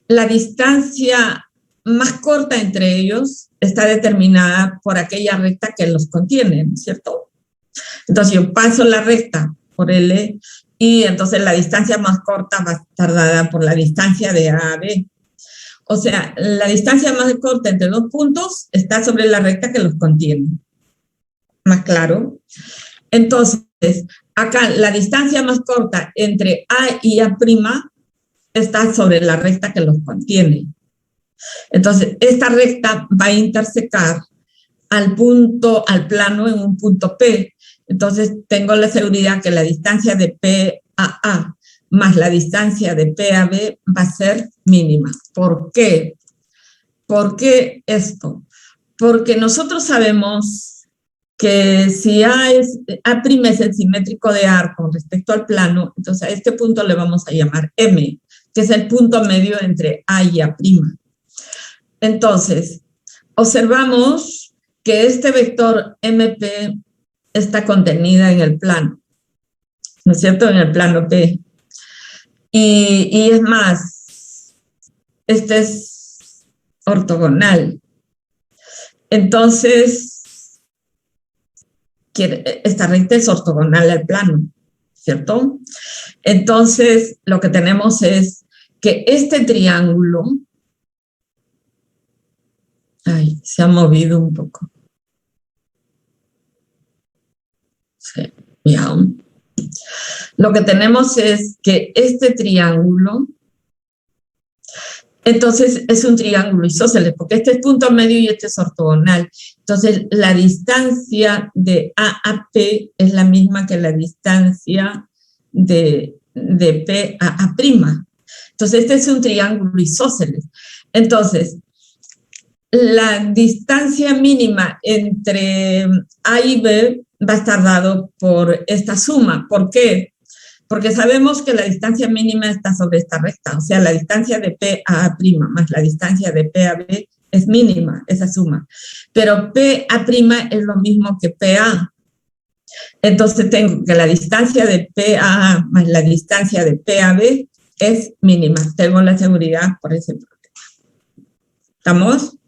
la distancia más corta entre ellos está determinada por aquella recta que los contiene, ¿cierto? Entonces yo paso la recta por L y entonces la distancia más corta va a estar dada por la distancia de A a B. O sea, la distancia más corta entre dos puntos está sobre la recta que los contiene. ¿Más claro? Entonces, acá la distancia más corta entre A y A' está sobre la recta que los contiene. Entonces, esta recta va a intersecar al plano en un punto P. Entonces, tengo la seguridad que la distancia de P a A más la distancia de P a B va a ser mínima. ¿Por qué? ¿Por qué esto? Porque nosotros sabemos que si A' es el simétrico de A con respecto al plano, entonces a este punto le vamos a llamar M, que es el punto medio entre A y A'. Entonces, observamos que este vector MP está contenida en el plano, ¿no es cierto? En el plano P. Y es más, este es ortogonal. Entonces, esta recta es ortogonal al plano, ¿cierto? Entonces, lo que tenemos es que este triángulo, ay, se ha movido un poco. Sí, ya. Lo que tenemos es que este triángulo, entonces es un triángulo isósceles, porque este es punto medio y este es ortogonal. Entonces, la distancia de A a P es la misma que la distancia de P a A'. Entonces, este es un triángulo isósceles. Entonces, la distancia mínima entre A y B va a estar dado por esta suma. ¿Por qué? Porque sabemos que la distancia mínima está sobre esta recta, o sea, la distancia de P a A' más la distancia de P a B es mínima, esa suma. Pero P a' es lo mismo que P a. Entonces tengo que la distancia de P a A más la distancia de P a B es mínima. Tengo la seguridad por ese problema. ¿Estamos?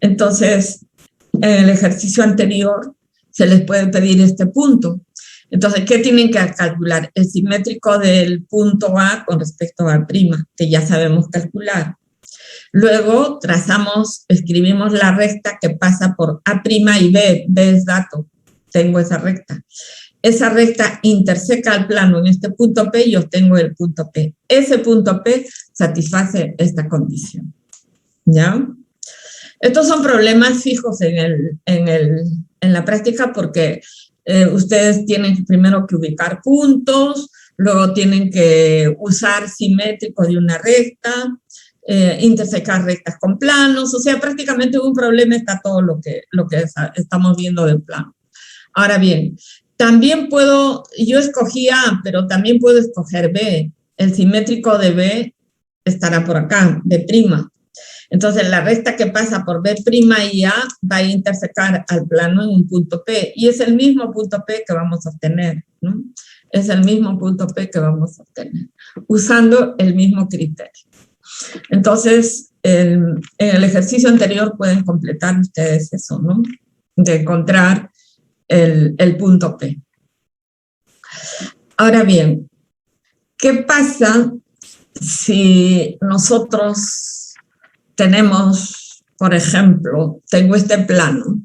Entonces, en el ejercicio anterior se les puede pedir este punto. Entonces, ¿qué tienen que calcular? El simétrico del punto A con respecto a A', que ya sabemos calcular. Luego escribimos la recta que pasa por A' y B. B es dato, tengo esa recta. Esa recta interseca el plano en este punto P y obtengo el punto P. Ese punto P satisface esta condición. ¿Ya? Estos son problemas fijos en la práctica porque ustedes tienen primero que ubicar puntos, luego tienen que usar simétrico de una recta, intersecar rectas con planos, o sea, prácticamente en un problema está todo lo que estamos viendo del plano. Ahora bien, también yo escogí A, pero también puedo escoger B. El simétrico de B estará por acá, B'. Entonces, la recta que pasa por B' y A va a intersecar al plano en un punto P. Y es el mismo punto P que vamos a obtener, ¿no? Es el mismo punto P que vamos a obtener, usando el mismo criterio. Entonces, en el ejercicio anterior pueden completar ustedes eso, ¿no? De encontrar el punto P. Ahora bien, ¿qué pasa si nosotros tenemos, por ejemplo, tengo este plano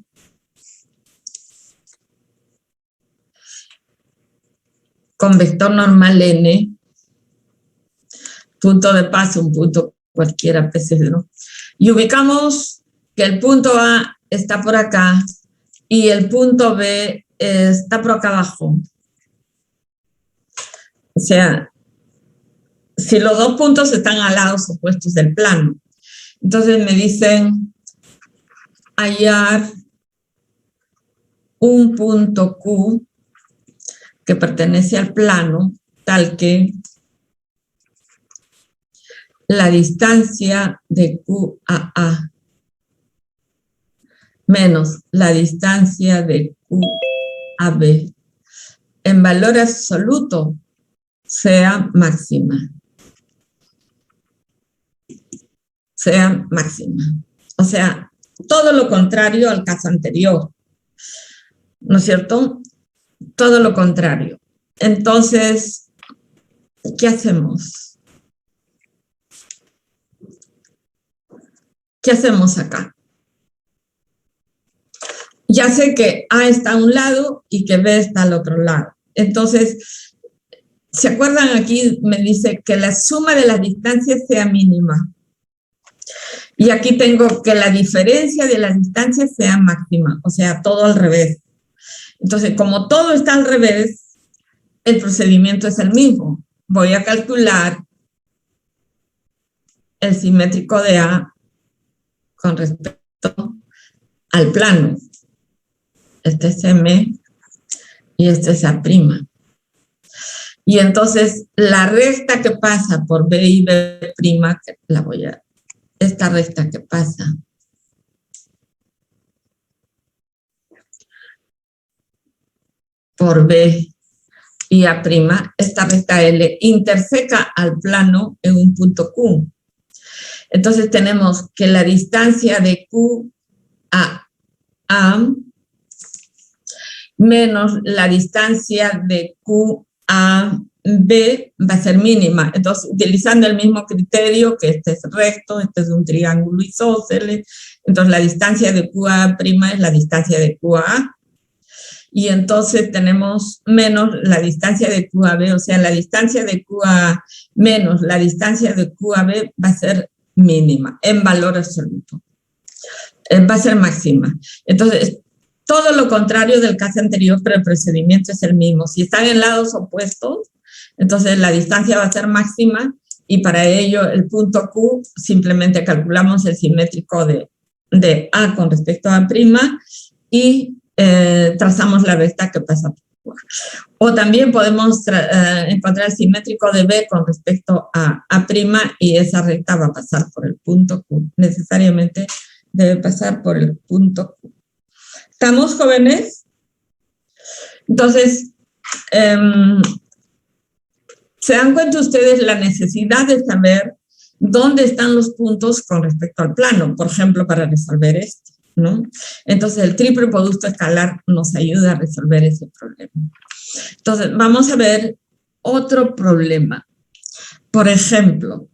con vector normal n, punto de paso, un punto cualquiera, P0, y ubicamos que el punto A está por acá y el punto B está por acá abajo. O sea, si los dos puntos están a lados opuestos del plano. Entonces me dicen hallar un punto Q que pertenece al plano, tal que la distancia de Q a A menos la distancia de Q a B en valor absoluto sea máxima. Sea máxima. O sea, todo lo contrario al caso anterior. ¿No es cierto? Todo lo contrario. Entonces, ¿qué hacemos? ¿Qué hacemos acá? Ya sé que A está a un lado y que B está al otro lado. Entonces, ¿se acuerdan? Aquí me dice que la suma de las distancias sea mínima. Y aquí tengo que la diferencia de las distancias sea máxima, o sea, todo al revés. Entonces, como todo está al revés, el procedimiento es el mismo. Voy a calcular el simétrico de A con respecto al plano. Este es M y este es A'. Y entonces la recta que pasa por B y B', esta recta que pasa por B y A', esta recta L interseca al plano en un punto Q. Entonces tenemos que la distancia de Q a A menos la distancia de Q a B va a ser mínima. Entonces, utilizando el mismo criterio, que este es recto, este es un triángulo isósceles, entonces la distancia de Q a' es la distancia de Q a A. Y entonces tenemos menos la distancia de Q a B, o sea, la distancia de Q a A menos la distancia de Q a B va a ser mínima, en valor absoluto. Va a ser máxima. Entonces, todo lo contrario del caso anterior, pero el procedimiento es el mismo. Si están en lados opuestos, entonces la distancia va a ser máxima y para ello el punto Q simplemente calculamos el simétrico de A con respecto a A' y trazamos la recta que pasa por Q. O también podemos encontrar el simétrico de B con respecto a A' y esa recta va a pasar por el punto Q. Necesariamente debe pasar por el punto Q. ¿Estamos, jóvenes? Entonces, ¿se dan cuenta ustedes la necesidad de saber dónde están los puntos con respecto al plano? Por ejemplo, para resolver esto, ¿no? Entonces, el triple producto escalar nos ayuda a resolver ese problema. Entonces, vamos a ver otro problema. Por ejemplo,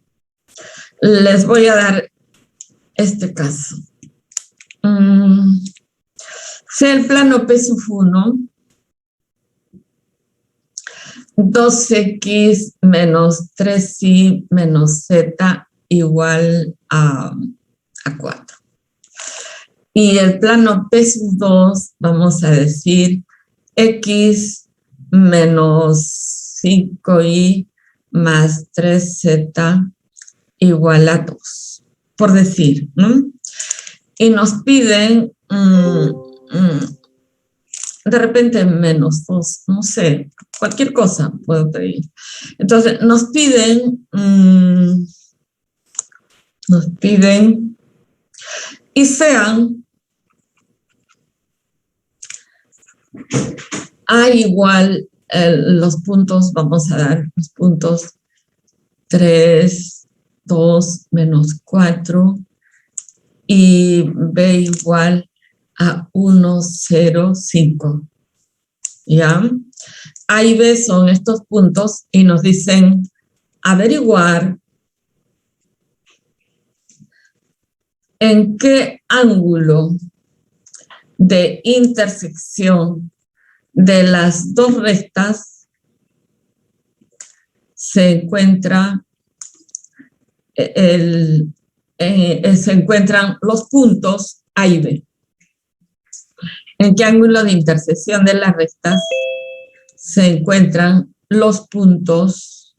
les voy a dar este caso. Sea el plano P sub 1, 2x menos 3y menos z igual a 4. Y el plano P sub 2, vamos a decir x menos 5y más 3z igual a 2, por decir, ¿no? Y nos piden de repente menos 2, no sé, cualquier cosa puedo pedir. Entonces, nos piden y sean A igual, los puntos, vamos a dar los puntos 3, 2, menos 4 y B igual a 1, 0, 5. ¿Ya? A y B son estos puntos y nos dicen averiguar en qué ángulo de intersección de las dos rectas se encuentran los puntos A y B. ¿En qué ángulo de intersección de las rectas se encuentran los puntos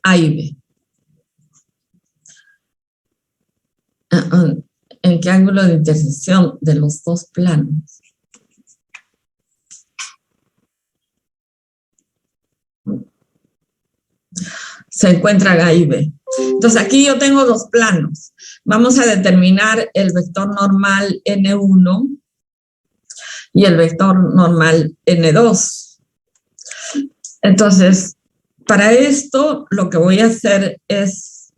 A y B. ¿En qué ángulo de intersección de los dos planos? Se encuentran A y B. Entonces aquí yo tengo dos planos. Vamos a determinar el vector normal N1 y el vector normal N2. Entonces, para esto lo que voy a hacer es,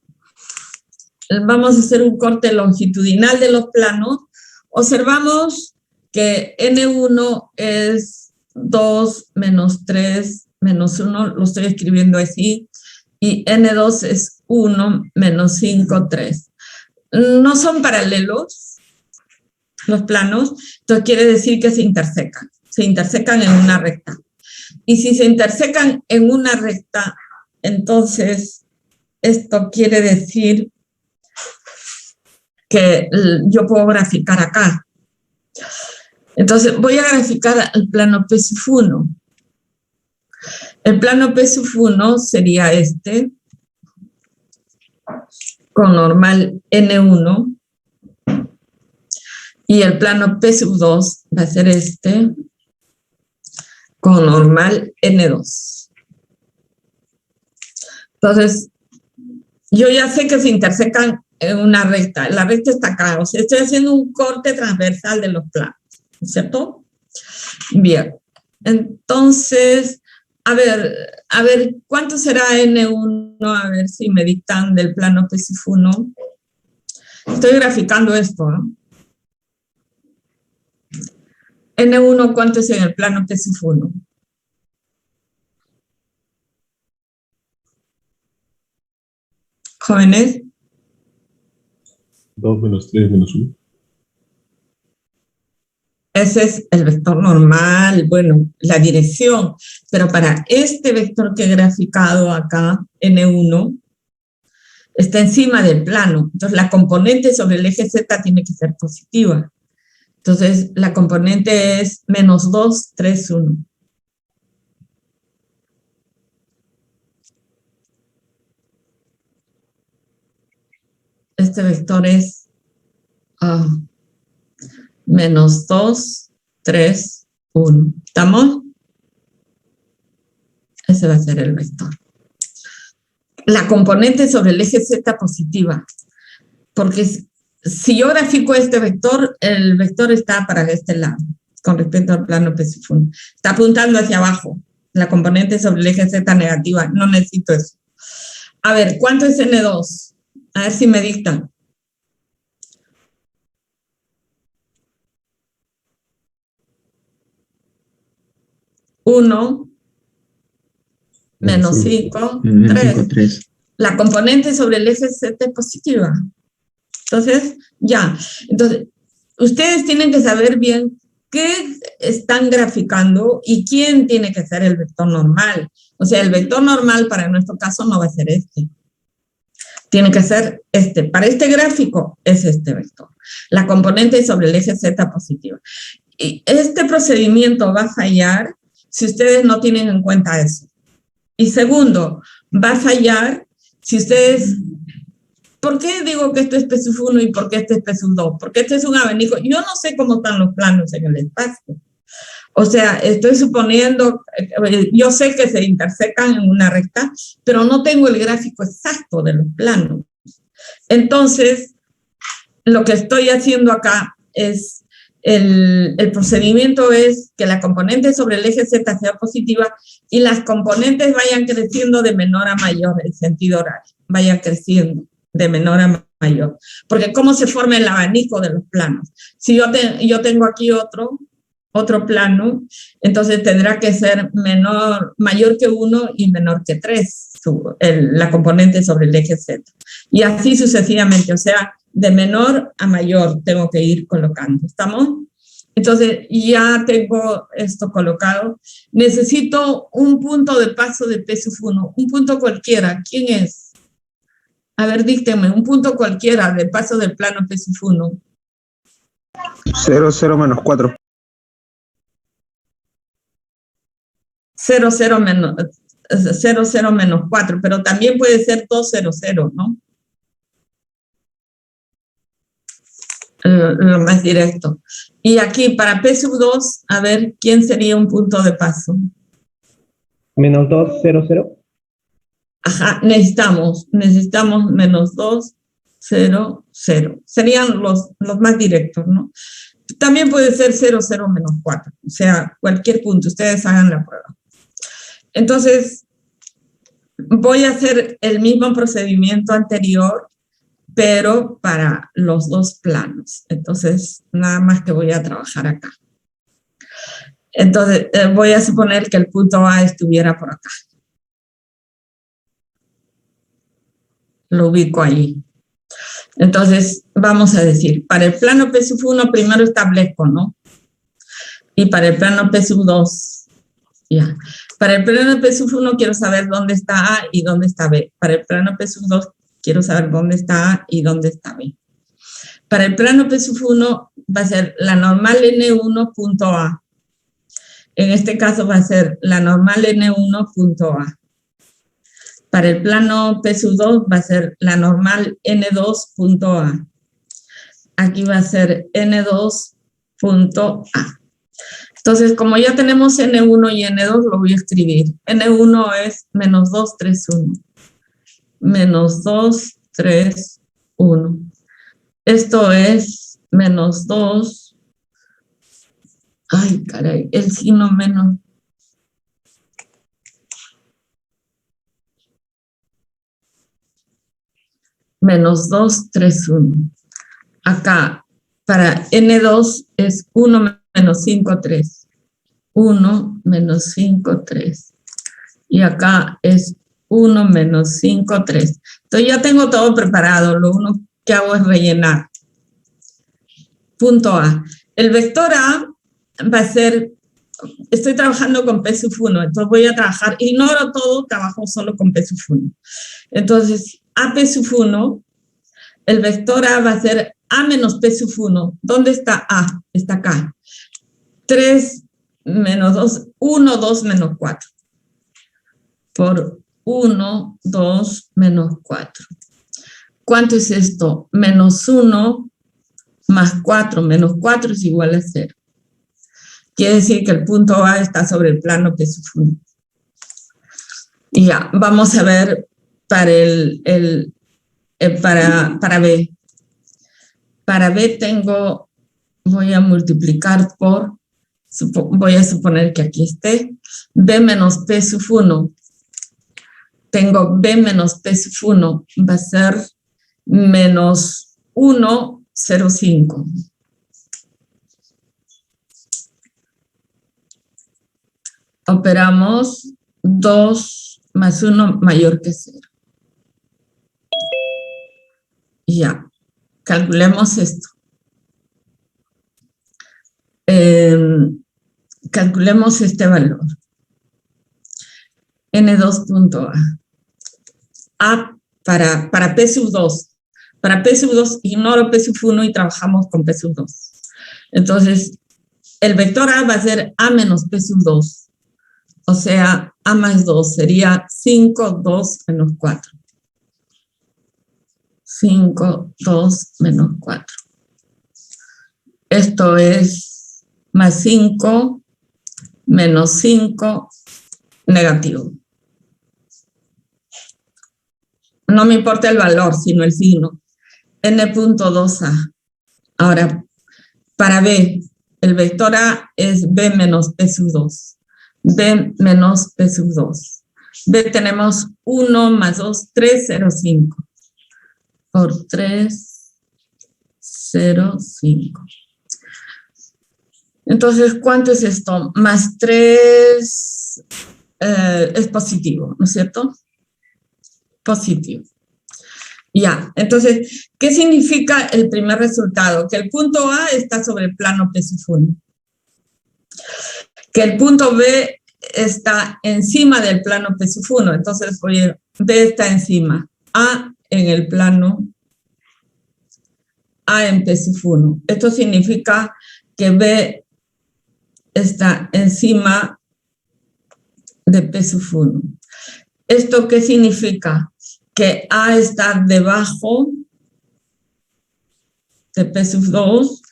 vamos a hacer un corte longitudinal de los planos. Observamos que N1 es 2 menos 3 menos 1, lo estoy escribiendo así, y N2 es 1 menos 5, 3. No son paralelos los planos, entonces quiere decir que se intersecan en una recta. Y si se intersecan en una recta, entonces esto quiere decir que yo puedo graficar acá. Entonces voy a graficar el plano P sub 1. El plano P sub 1 sería este, con normal N1, y el plano P sub 2 va a ser este, con normal N2. Entonces, yo ya sé que se intersecan en una recta. La recta está acá, o sea, estoy haciendo un corte transversal de los planos, ¿cierto? Bien, entonces, a ver, ¿cuánto será N1? A ver si me dictan del plano P sub 1. Estoy graficando esto, ¿no? N1, ¿cuánto es en el plano P sub 1? ¿Jóvenes? 2 menos 3 menos 1. Ese es el vector normal, bueno, la dirección. Pero para este vector que he graficado acá, N1, está encima del plano. Entonces, la componente sobre el eje Z tiene que ser positiva. Entonces, la componente es menos 2, 3, 1. Este vector es menos 2, 3, 1. ¿Estamos? Ese va a ser el vector. La componente sobre el eje Z positiva. Porque si yo grafico este vector, el vector está para este lado, con respecto al plano P sub 1. Está apuntando hacia abajo. La componente sobre el eje Z negativa. No necesito eso. A ver, ¿cuánto es N2? A ver si me dictan. 1 menos 5, 3. La componente sobre el eje Z es positiva. Entonces, ya. Entonces, ustedes tienen que saber bien qué están graficando y quién tiene que ser el vector normal. O sea, el vector normal para nuestro caso no va a ser este. Tiene que ser este. Para este gráfico es este vector. La componente sobre el eje Z positiva. Y este procedimiento va a fallar si ustedes no tienen en cuenta eso. Y segundo, va a fallar si ustedes... ¿Por qué digo que esto es P sub 1 y por qué este es P sub 2? Porque este es un abanico. Yo no sé cómo están los planos en el espacio. O sea, estoy suponiendo, yo sé que se intersecan en una recta, pero no tengo el gráfico exacto de los planos. Entonces, lo que estoy haciendo acá es, el procedimiento es que la componente sobre el eje Z sea positiva y las componentes vayan creciendo de menor a mayor, en sentido horario, vayan creciendo de menor a mayor. Porque ¿cómo se forma el abanico de los planos? Si yo tengo aquí otro plano, entonces tendrá que ser mayor que 1 y menor que 3, la componente sobre el eje Z. Y así sucesivamente, o sea, de menor a mayor tengo que ir colocando. ¿Estamos? Entonces, ya tengo esto colocado. Necesito un punto de paso de P sub 1, un punto cualquiera. ¿Quién es? A ver, díctenme, un punto cualquiera de paso del plano P sub 1. 0, 0 menos 4. 0, 0 menos... 0, 0 menos 4, pero también puede ser 2, 0, 0, ¿no? Lo más directo. Y aquí para P sub 2, a ver, ¿quién sería un punto de paso? Menos 2, 0, 0. Ajá, necesitamos menos 2, 0, 0. Serían los más directos, ¿no? También puede ser 0, 0 menos 4. O sea, cualquier punto. Ustedes hagan la prueba. Entonces, voy a hacer el mismo procedimiento anterior, pero para los dos planos. Entonces, nada más que voy a trabajar acá. Entonces, voy a suponer que el punto A estuviera por acá. Lo ubico ahí. Entonces, vamos a decir, para el plano P sub 1 primero establezco, ¿no? Y para el plano P sub 2, ya. Para el plano P sub 1 quiero saber dónde está A y dónde está B. Para el plano P sub 2 quiero saber dónde está A y dónde está B. Para el plano P sub 1 va a ser la normal N1 punto A. En este caso va a ser la normal N1 punto A. Para el plano P sub 2 va a ser la normal N2 punto A. Aquí va a ser N2 punto A. Entonces, como ya tenemos N1 y N2, lo voy a escribir. N1 es menos 2, 3, 1. Menos 2, 3, 1. Esto es menos 2. Ay, caray, el signo menos. Menos 2, 3, 1. Acá, para N2 es 1 menos 5, 3. 1 menos 5, 3. Y acá es 1 menos 5, 3. Entonces ya tengo todo preparado. Lo único que hago es rellenar. Punto A. El vector A va a ser, estoy trabajando con P sub 1, entonces voy a trabajar, ignoro todo, trabajo solo con P sub 1. Entonces, AP sub 1, el vector A va a ser A menos P sub 1. ¿Dónde está A? Está acá. 3 menos 2, 1, 2 menos 4. Por 1, 2 menos 4. ¿Cuánto es esto? Menos 1 más 4. Menos 4 es igual a 0. Quiere decir que el punto A está sobre el plano P sub 1. Y ya, vamos a ver para para B. Para B tengo, voy a multiplicar por, voy a suponer que aquí esté, B menos P sub 1. Tengo B menos P sub 1, va a ser menos 1, 0, 5. Operamos 2 más 1 mayor que 0. Ya, calculemos esto. Calculemos este valor. N2.A. A para P sub 2. Para P sub 2 ignoro P sub 1 y trabajamos con P sub 2. Entonces, el vector A va a ser A menos P sub 2. O sea, A más 2 sería 5, 2 menos 4. 5, 2 menos 4. Esto es más 5 menos 5 negativo. No me importa el valor, sino el signo. N.2A. Ahora, para B, el vector A es B menos P sub 2. B menos P sub 2. B tenemos 1 más 2, 3, 0, 5. Por 3, 0, 5. Entonces, ¿cuánto es esto? Más 3 es positivo, ¿no es cierto? Positivo. Ya, entonces, ¿qué significa el primer resultado? Que el punto A está sobre el plano P sub 1. Que el punto B está encima del plano P sub 1. Entonces, oye, B está encima. A en el plano A en P sub 1. Esto significa que B está encima de P sub 1. ¿Esto qué significa? Que A está debajo de P sub 2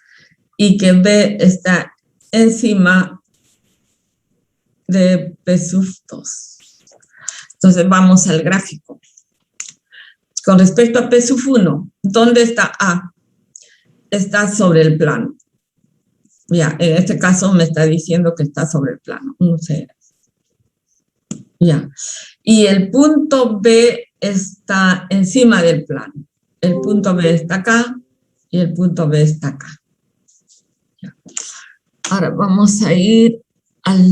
y que B está encima de P sub 2. Entonces vamos al gráfico. Con respecto a P sub 1, ¿dónde está A? Está sobre el plano. Ya, en este caso me está diciendo que está sobre el plano. No sé. Ya. Y el punto B está encima del plano. El punto B está acá y el punto B está acá. Ya. Ahora vamos a ir al...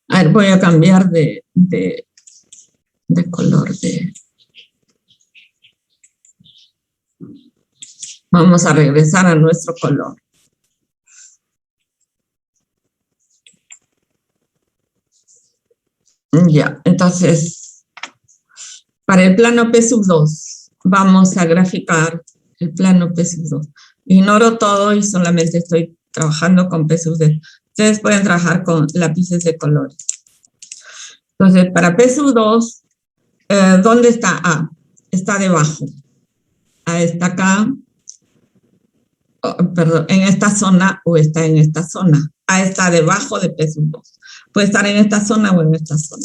A ver, voy a cambiar de color. Vamos a regresar a nuestro color. Ya, entonces, para el plano P sub 2, vamos a graficar el plano P sub 2. Ignoro todo y solamente estoy trabajando con P sub 2. Ustedes pueden trabajar con lápices de colores. Entonces, para P sub 2, ¿dónde está A? Está debajo. A está acá. Perdón, en esta zona o está en esta zona. A está debajo de P sub 2. Puede estar en esta zona o en esta zona.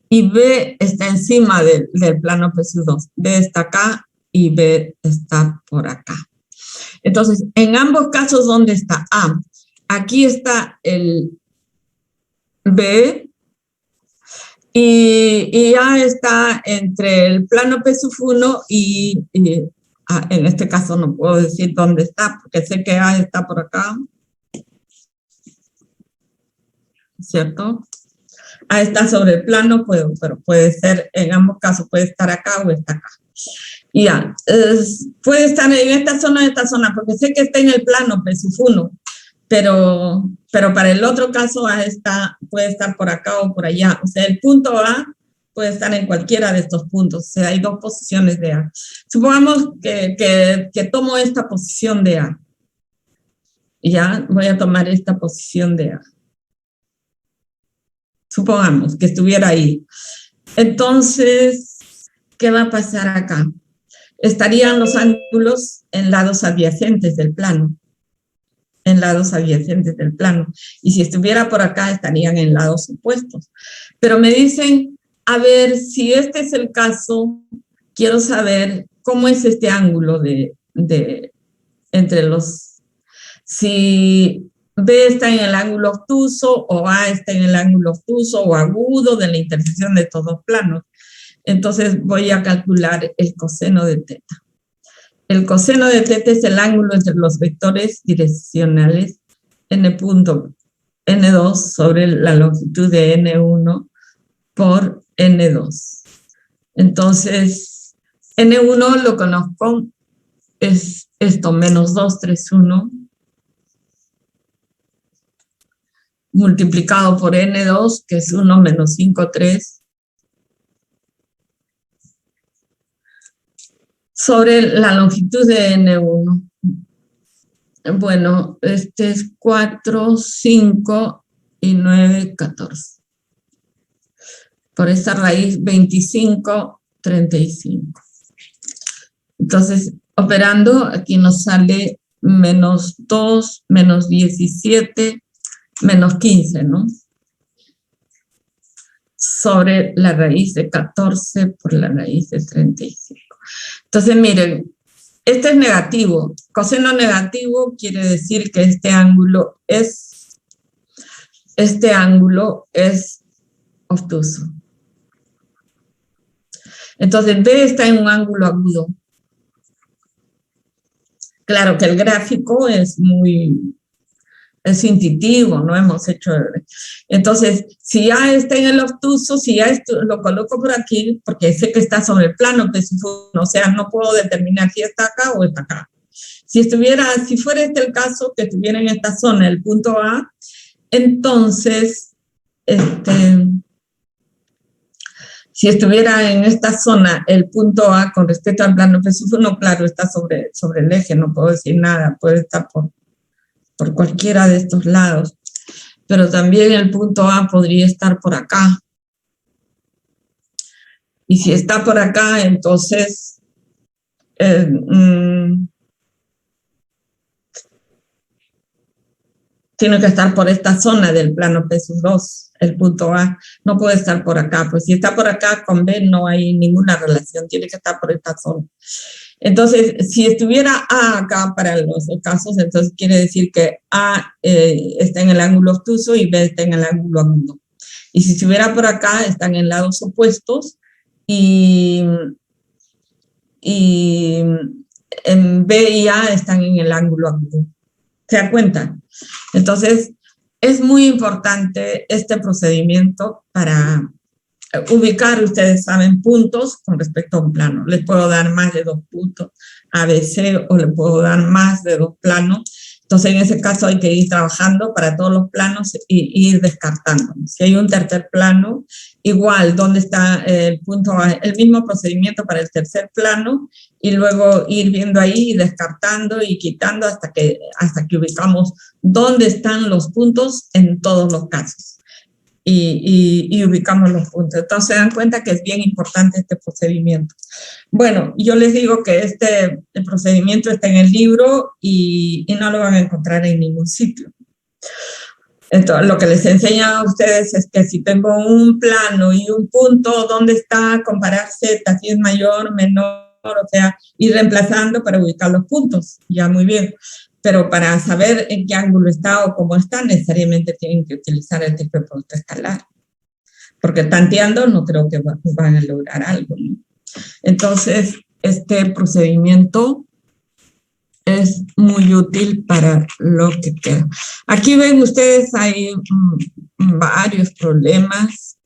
Y B está encima del plano P sub 2. B está acá y B está por acá. Entonces, en ambos casos, ¿dónde está A? Aquí está el B y A está entre el plano P sub 1 y en este caso no puedo decir dónde está, porque sé que A está por acá, ¿cierto? A está sobre el plano, pero puede ser, en ambos casos puede estar acá o está acá. Y ya, puede estar en esta zona, porque sé que está en el plano P sub 1, pero para el otro caso A puede estar por acá o por allá. O sea, el punto A puede estar en cualquiera de estos puntos. O sea, hay dos posiciones de A. Supongamos que tomo esta posición de A. Ya, voy a tomar esta posición de A. Supongamos que estuviera ahí. Entonces, ¿qué va a pasar acá? Estarían los ángulos en lados adyacentes del plano. En lados adyacentes del plano. Y si estuviera por acá, estarían en lados opuestos. Pero me dicen, a ver, si este es el caso, quiero saber cómo es este ángulo entre los... Si B está en el ángulo obtuso o A está en el ángulo obtuso o agudo de la intersección de estos dos planos. Entonces voy a calcular el coseno de teta. El coseno de teta es el ángulo entre los vectores direccionales n punto n2 sobre la longitud de n1 por n2. Entonces, n1 lo conozco, es esto, menos 231, multiplicado por n2, que es 1 menos 5,3, sobre la longitud de n1. Bueno, este es 4, 5 y 9, 14. Por esta raíz, 25, 35. Entonces, operando, aquí nos sale menos 2, menos 17, menos 15, ¿no? Sobre la raíz de 14 por la raíz de 35. Entonces, miren, este es negativo. Coseno negativo quiere decir que este ángulo es obtuso. Entonces, B está en un ángulo agudo. Claro que el gráfico es intuitivo, no hemos hecho... Entonces, si A está en el obtuso, si A lo coloco por aquí, porque sé que está sobre el plano, o sea, no puedo determinar si está acá o está acá. Si fuera este el caso, que estuviera en esta zona, el punto A, entonces, si estuviera en esta zona, el punto A con respecto al plano P1, claro, está sobre el eje, no puedo decir nada, puede estar por cualquiera de estos lados. Pero también el punto A podría estar por acá, Y si está por acá, entonces tiene que estar por esta zona del plano P sub 2, el punto A. No puede estar por acá, pues si está por acá con B no hay ninguna relación, tiene que estar por esta zona. Entonces, si estuviera A acá para los casos, entonces quiere decir que A está en el ángulo obtuso y B está en el ángulo agudo. Y si estuviera por acá, están en lados opuestos y en B y A están en el ángulo agudo. ¿Se dan cuenta? Entonces, es muy importante este procedimiento para ubicar, ustedes saben, puntos con respecto a un plano. Les puedo dar más de 2 puntos ABC o le puedo dar más de 2 planos. Entonces, en ese caso hay que ir trabajando para todos los planos y ir descartando. Si hay un tercer plano, igual, ¿dónde está el punto A? El mismo procedimiento para el tercer plano y luego ir viendo ahí y descartando y quitando hasta que ubicamos dónde están los puntos en todos los casos. Y ubicamos los puntos. Entonces se dan cuenta que es bien importante este procedimiento. Bueno, yo les digo que el procedimiento está en el libro y no lo van a encontrar en ningún sitio. Entonces, lo que les enseñan a ustedes es que si tengo un plano y un punto, ¿dónde está? Comparar Z, si es mayor, menor, o sea, ir reemplazando para ubicar los puntos. Ya, muy bien. Pero para saber en qué ángulo está o cómo está, necesariamente tienen que utilizar el tipo de producto escalar. Porque tanteando no creo que van a lograr algo, ¿no? Entonces, este procedimiento es muy útil para lo que queda. Aquí ven ustedes, hay varios problemas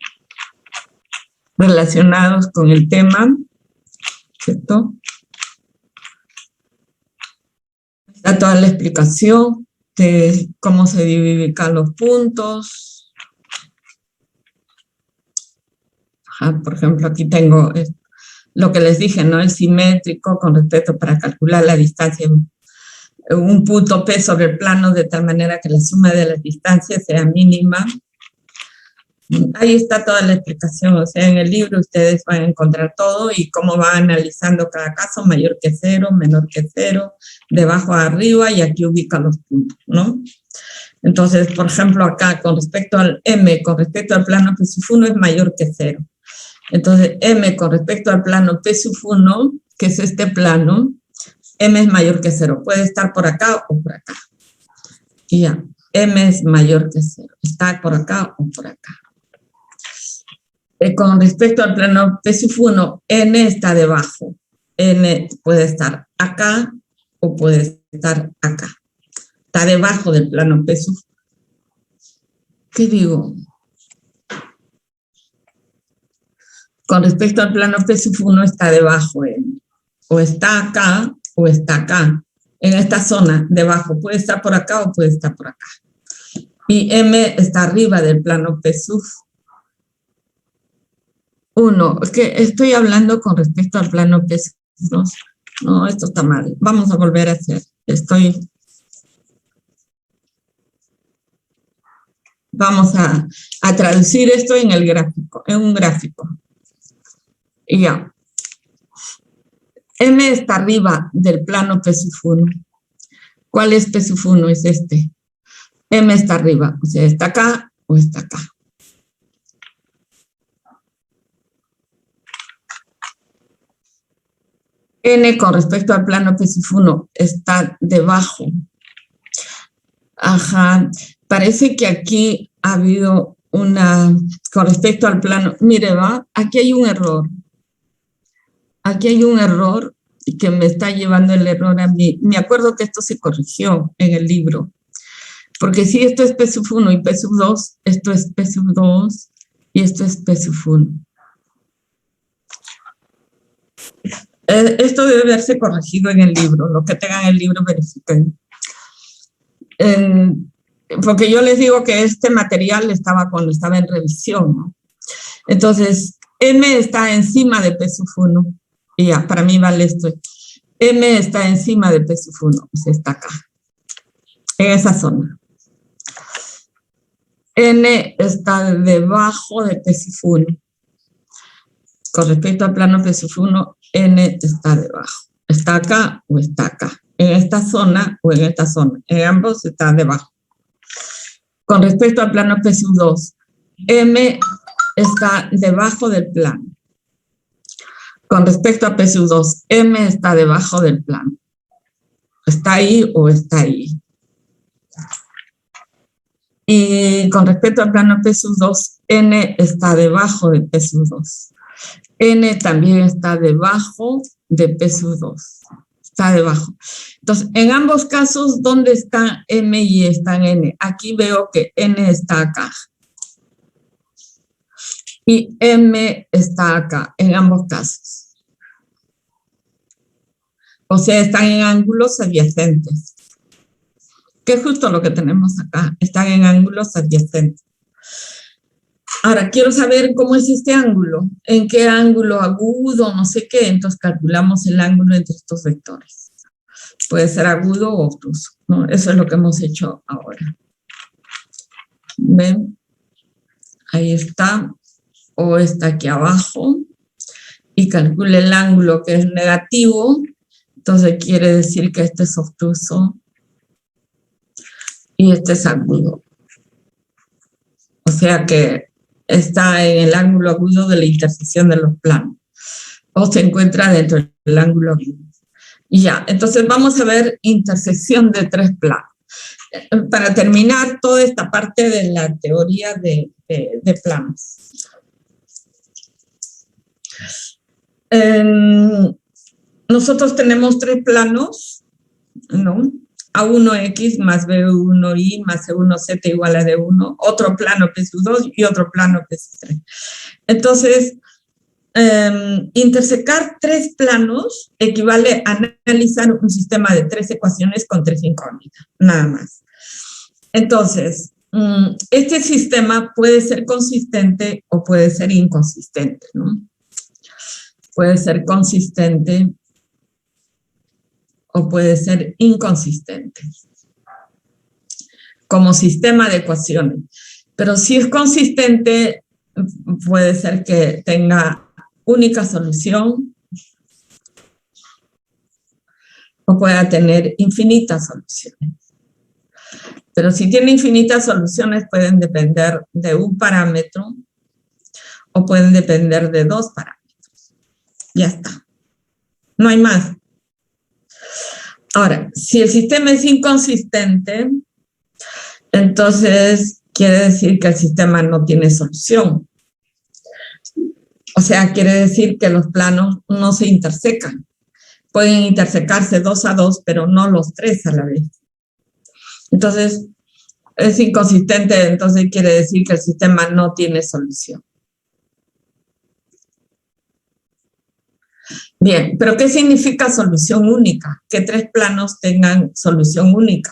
relacionados con el tema, ¿cierto? Está toda la explicación de cómo se dividen los puntos. Por ejemplo, aquí tengo lo que les dije, ¿no? El simétrico con respecto para calcular la distancia. Un punto P sobre el plano de tal manera que la suma de las distancias sea mínima. Ahí está toda la explicación, o sea, en el libro ustedes van a encontrar todo y cómo va analizando cada caso, mayor que 0, menor que 0, de abajo a arriba, y aquí ubica los puntos, ¿no? Entonces, por ejemplo, acá, con respecto al M, con respecto al plano P sub 1 es mayor que 0. Entonces, M con respecto al plano P sub 1, que es este plano, M es mayor que 0. Puede estar por acá o por acá. Y ya, M es mayor que 0. Está por acá o por acá. Con respecto al plano P sub 1, N está debajo. N puede estar acá o puede estar acá. Está debajo del plano P sub. ¿Qué digo? Con respecto al plano P sub 1 está debajo N. O está acá o está acá. En esta zona debajo. Puede estar por acá o puede estar por acá. Y M está arriba del plano P sub 1. Es que estoy hablando con respecto al plano P sub 2. No, esto está mal. Vamos a volver a hacer. Vamos a traducir esto en el gráfico, en un gráfico. Y ya. M está arriba del plano P sub 1. ¿Cuál es P sub 1? Es este. M está arriba, o sea, está acá o está acá. N con respecto al plano P sub 1 está debajo. Ajá, parece que aquí ha habido con respecto al plano, mire, va, aquí hay un error. Aquí hay un error que me está llevando el error a mí. Me acuerdo que esto se corrigió en el libro. Porque si esto es P sub 1 y P sub 2, esto es P sub 2 y esto es P sub 1. Esto debe haberse corregido en el libro. Lo que tengan en el libro, verifiquen. Porque yo les digo que este material estaba cuando estaba en revisión, ¿no? Entonces, M está encima de P sub 1. Y ya, para mí vale esto. M está encima de P sub 1. O sea, está acá. En esa zona. N está debajo de P sub 1. Con respecto al plano P sub 1, N está debajo. Está acá o está acá. En esta zona o en esta zona. En ambos está debajo. Con respecto al plano P sub 2, M está debajo del plano. Con respecto a P sub 2, M está debajo del plano. ¿Está ahí o está ahí? Y con respecto al plano P sub 2, N está debajo de P sub 2. N también está debajo de P sub 2. Está debajo. Entonces, en ambos casos, ¿dónde está M y está en N? Aquí veo que N está acá. Y M está acá, en ambos casos. O sea, están en ángulos adyacentes. Que es justo lo que tenemos acá. Están en ángulos adyacentes. Ahora, quiero saber cómo es este ángulo. ¿En qué ángulo agudo? No sé qué. Entonces, calculamos el ángulo entre estos vectores. Puede ser agudo o obtuso, ¿no? Eso es lo que hemos hecho ahora. ¿Ven? Ahí está. O está aquí abajo. Y calcule el ángulo que es negativo. Entonces, quiere decir que este es obtuso. Y este es agudo. O sea que está en el ángulo agudo de la intersección de los planos. O se encuentra dentro del ángulo agudo. Y ya, entonces vamos a ver intersección de tres planos. Para terminar toda esta parte de la teoría de planos. Nosotros tenemos tres planos, ¿no? A1X más B1Y más C1Z igual a D1, otro plano P sub 2 y otro plano P sub 3. Entonces, intersecar tres planos equivale a analizar un sistema de tres ecuaciones con tres incógnitas, nada más. Entonces, este sistema puede ser consistente o puede ser inconsistente, ¿no? Puede ser consistente o puede ser inconsistente como sistema de ecuaciones. Pero si es consistente, puede ser que tenga única solución o pueda tener infinitas soluciones. Pero si tiene infinitas soluciones, pueden depender de un parámetro o pueden depender de dos parámetros. Ya está. No hay más. Ahora, si el sistema es inconsistente, entonces quiere decir que el sistema no tiene solución. O sea, quiere decir que los planos no se intersecan. Pueden intersecarse 2 a 2, pero no los tres a la vez. Entonces, es inconsistente, entonces quiere decir que el sistema no tiene solución. Bien, pero ¿qué significa solución única? Que tres planos tengan solución única.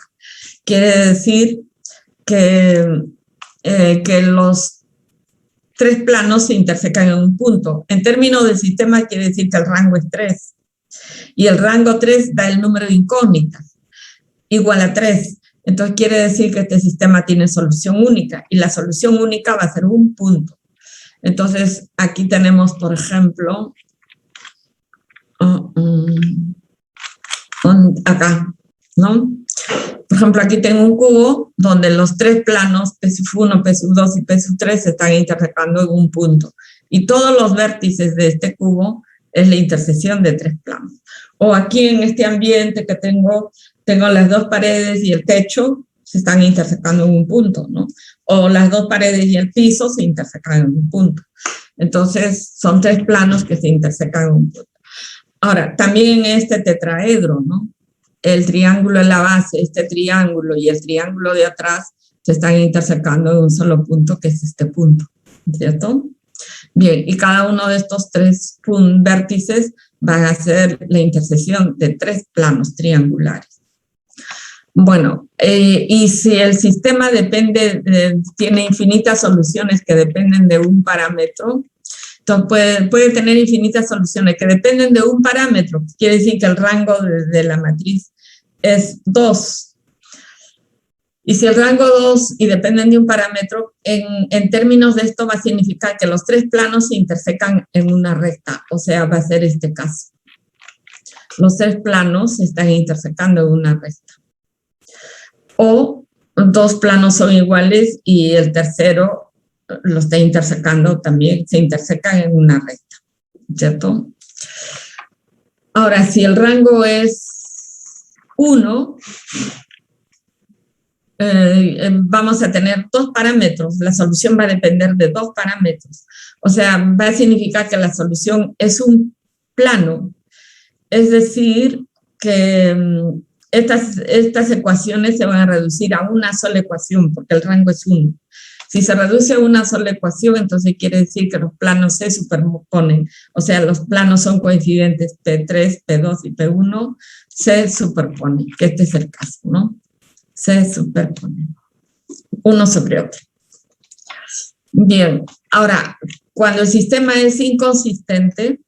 Quiere decir que los tres planos se intersecan en un punto. En términos del sistema quiere decir que el rango es 3. Y el rango 3 da el número de incógnitas, igual a 3. Entonces quiere decir que este sistema tiene solución única. Y la solución única va a ser un punto. Entonces aquí tenemos, por ejemplo, acá, ¿no? Por ejemplo, aquí tengo un cubo donde los tres planos, P sub 1, P sub 2 y P sub 3, se están intersecando en un punto. Y todos los vértices de este cubo es la intersección de tres planos. O aquí en este ambiente que tengo las dos paredes y el techo se están intersecando en un punto, ¿no? O las dos paredes y el piso se intersecan en un punto. Entonces, son tres planos que se intersecan en un punto. Ahora, también en este tetraedro, ¿no? El triángulo en la base, este triángulo y el triángulo de atrás se están intersecando en un solo punto, que es este punto, ¿cierto? Bien, y cada uno de estos tres vértices van a ser la intersección de tres planos triangulares. Bueno, y si el sistema tiene infinitas soluciones que dependen de un parámetro, entonces puede tener infinitas soluciones que dependen de un parámetro. Quiere decir que el rango de la matriz es 2. Y si el rango 2 y dependen de un parámetro, en términos de esto va a significar que los tres planos se intersecan en una recta, o sea, va a ser este caso. Los tres planos se están intersecando en una recta. O dos planos son iguales y el tercero lo está intersecando también, se intersecan en una recta, ¿cierto? Ahora, si el rango es 1, vamos a tener dos parámetros. La solución va a depender de dos parámetros. O sea, va a significar que la solución es un plano. Es decir, que estas ecuaciones se van a reducir a una sola ecuación, porque el rango es 1. Si se reduce a una sola ecuación, entonces quiere decir que los planos se superponen. O sea, los planos son coincidentes, P3, P2 y P1 se superponen, que este es el caso, ¿no? Se superponen uno sobre otro. Bien, ahora, cuando el sistema es inconsistente,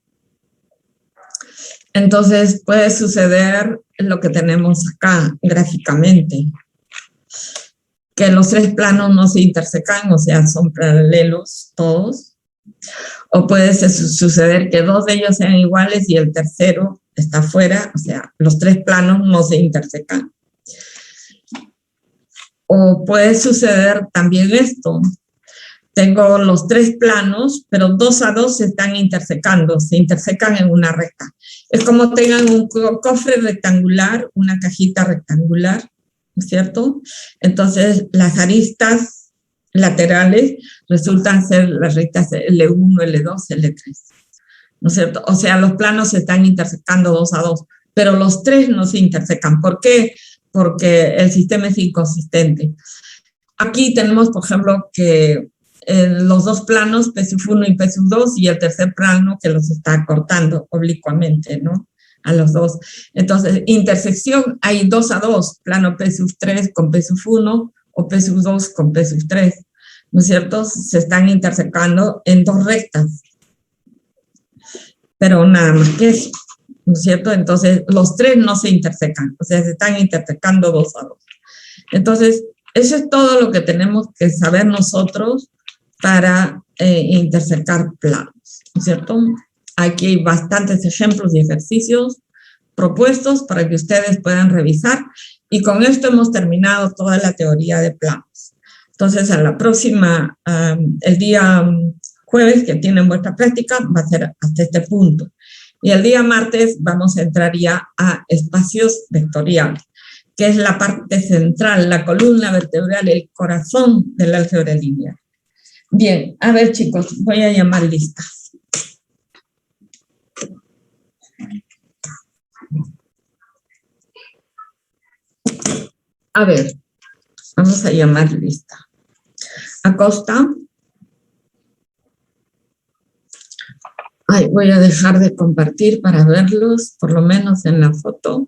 entonces puede suceder lo que tenemos acá gráficamente, que los tres planos no se intersecan, o sea, son paralelos todos, o puede suceder que dos de ellos sean iguales y el tercero está fuera, o sea, los tres planos no se intersecan. O puede suceder también esto. Tengo los tres planos, pero 2 a 2 se están intersecando, se intersecan en una recta. Es como tengan un cofre rectangular, una cajita rectangular, ¿no es cierto? Entonces, las aristas laterales resultan ser las rectas L1, L2, L3, ¿no es cierto? O sea, los planos se están intersecando 2 a 2, pero los tres no se intersecan. ¿Por qué? Porque el sistema es inconsistente. Aquí tenemos, por ejemplo, que los dos planos, P sub 1 y P sub 2, y el tercer plano que los está cortando oblicuamente, ¿no? A los dos. Entonces, intersección, hay 2 a 2, plano P sub 3 con P sub 1 o P sub 2 con P sub 3, ¿no es cierto? Se están intersecando en dos rectas. Pero nada más que eso, ¿no es cierto? Entonces, los tres no se intersecan, o sea, se están intersecando 2 a 2. Entonces, eso es todo lo que tenemos que saber nosotros para intersecar planos, ¿no es cierto? Aquí hay bastantes ejemplos y ejercicios propuestos para que ustedes puedan revisar, y con esto hemos terminado toda la teoría de planos. Entonces, a la próxima, el día jueves que tienen vuestra práctica, va a ser hasta este punto. Y el día martes vamos a entrar ya a espacios vectoriales, que es la parte central, la columna vertebral, el corazón del álgebra lineal. Bien, a ver chicos, voy a llamar listas. A ver, vamos a llamar lista. Acosta. Ay, voy a dejar de compartir para verlos, por lo menos en la foto.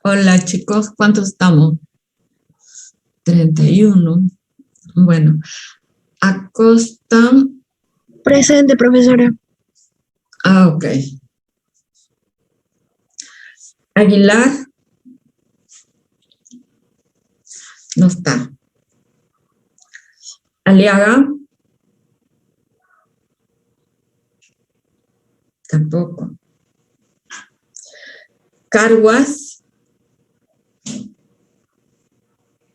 Hola chicos, ¿cuántos estamos? 31. Bueno, Acosta. Presente, profesora. Ah, ok. Aguilar. No está. Aliaga. Tampoco. Carguas.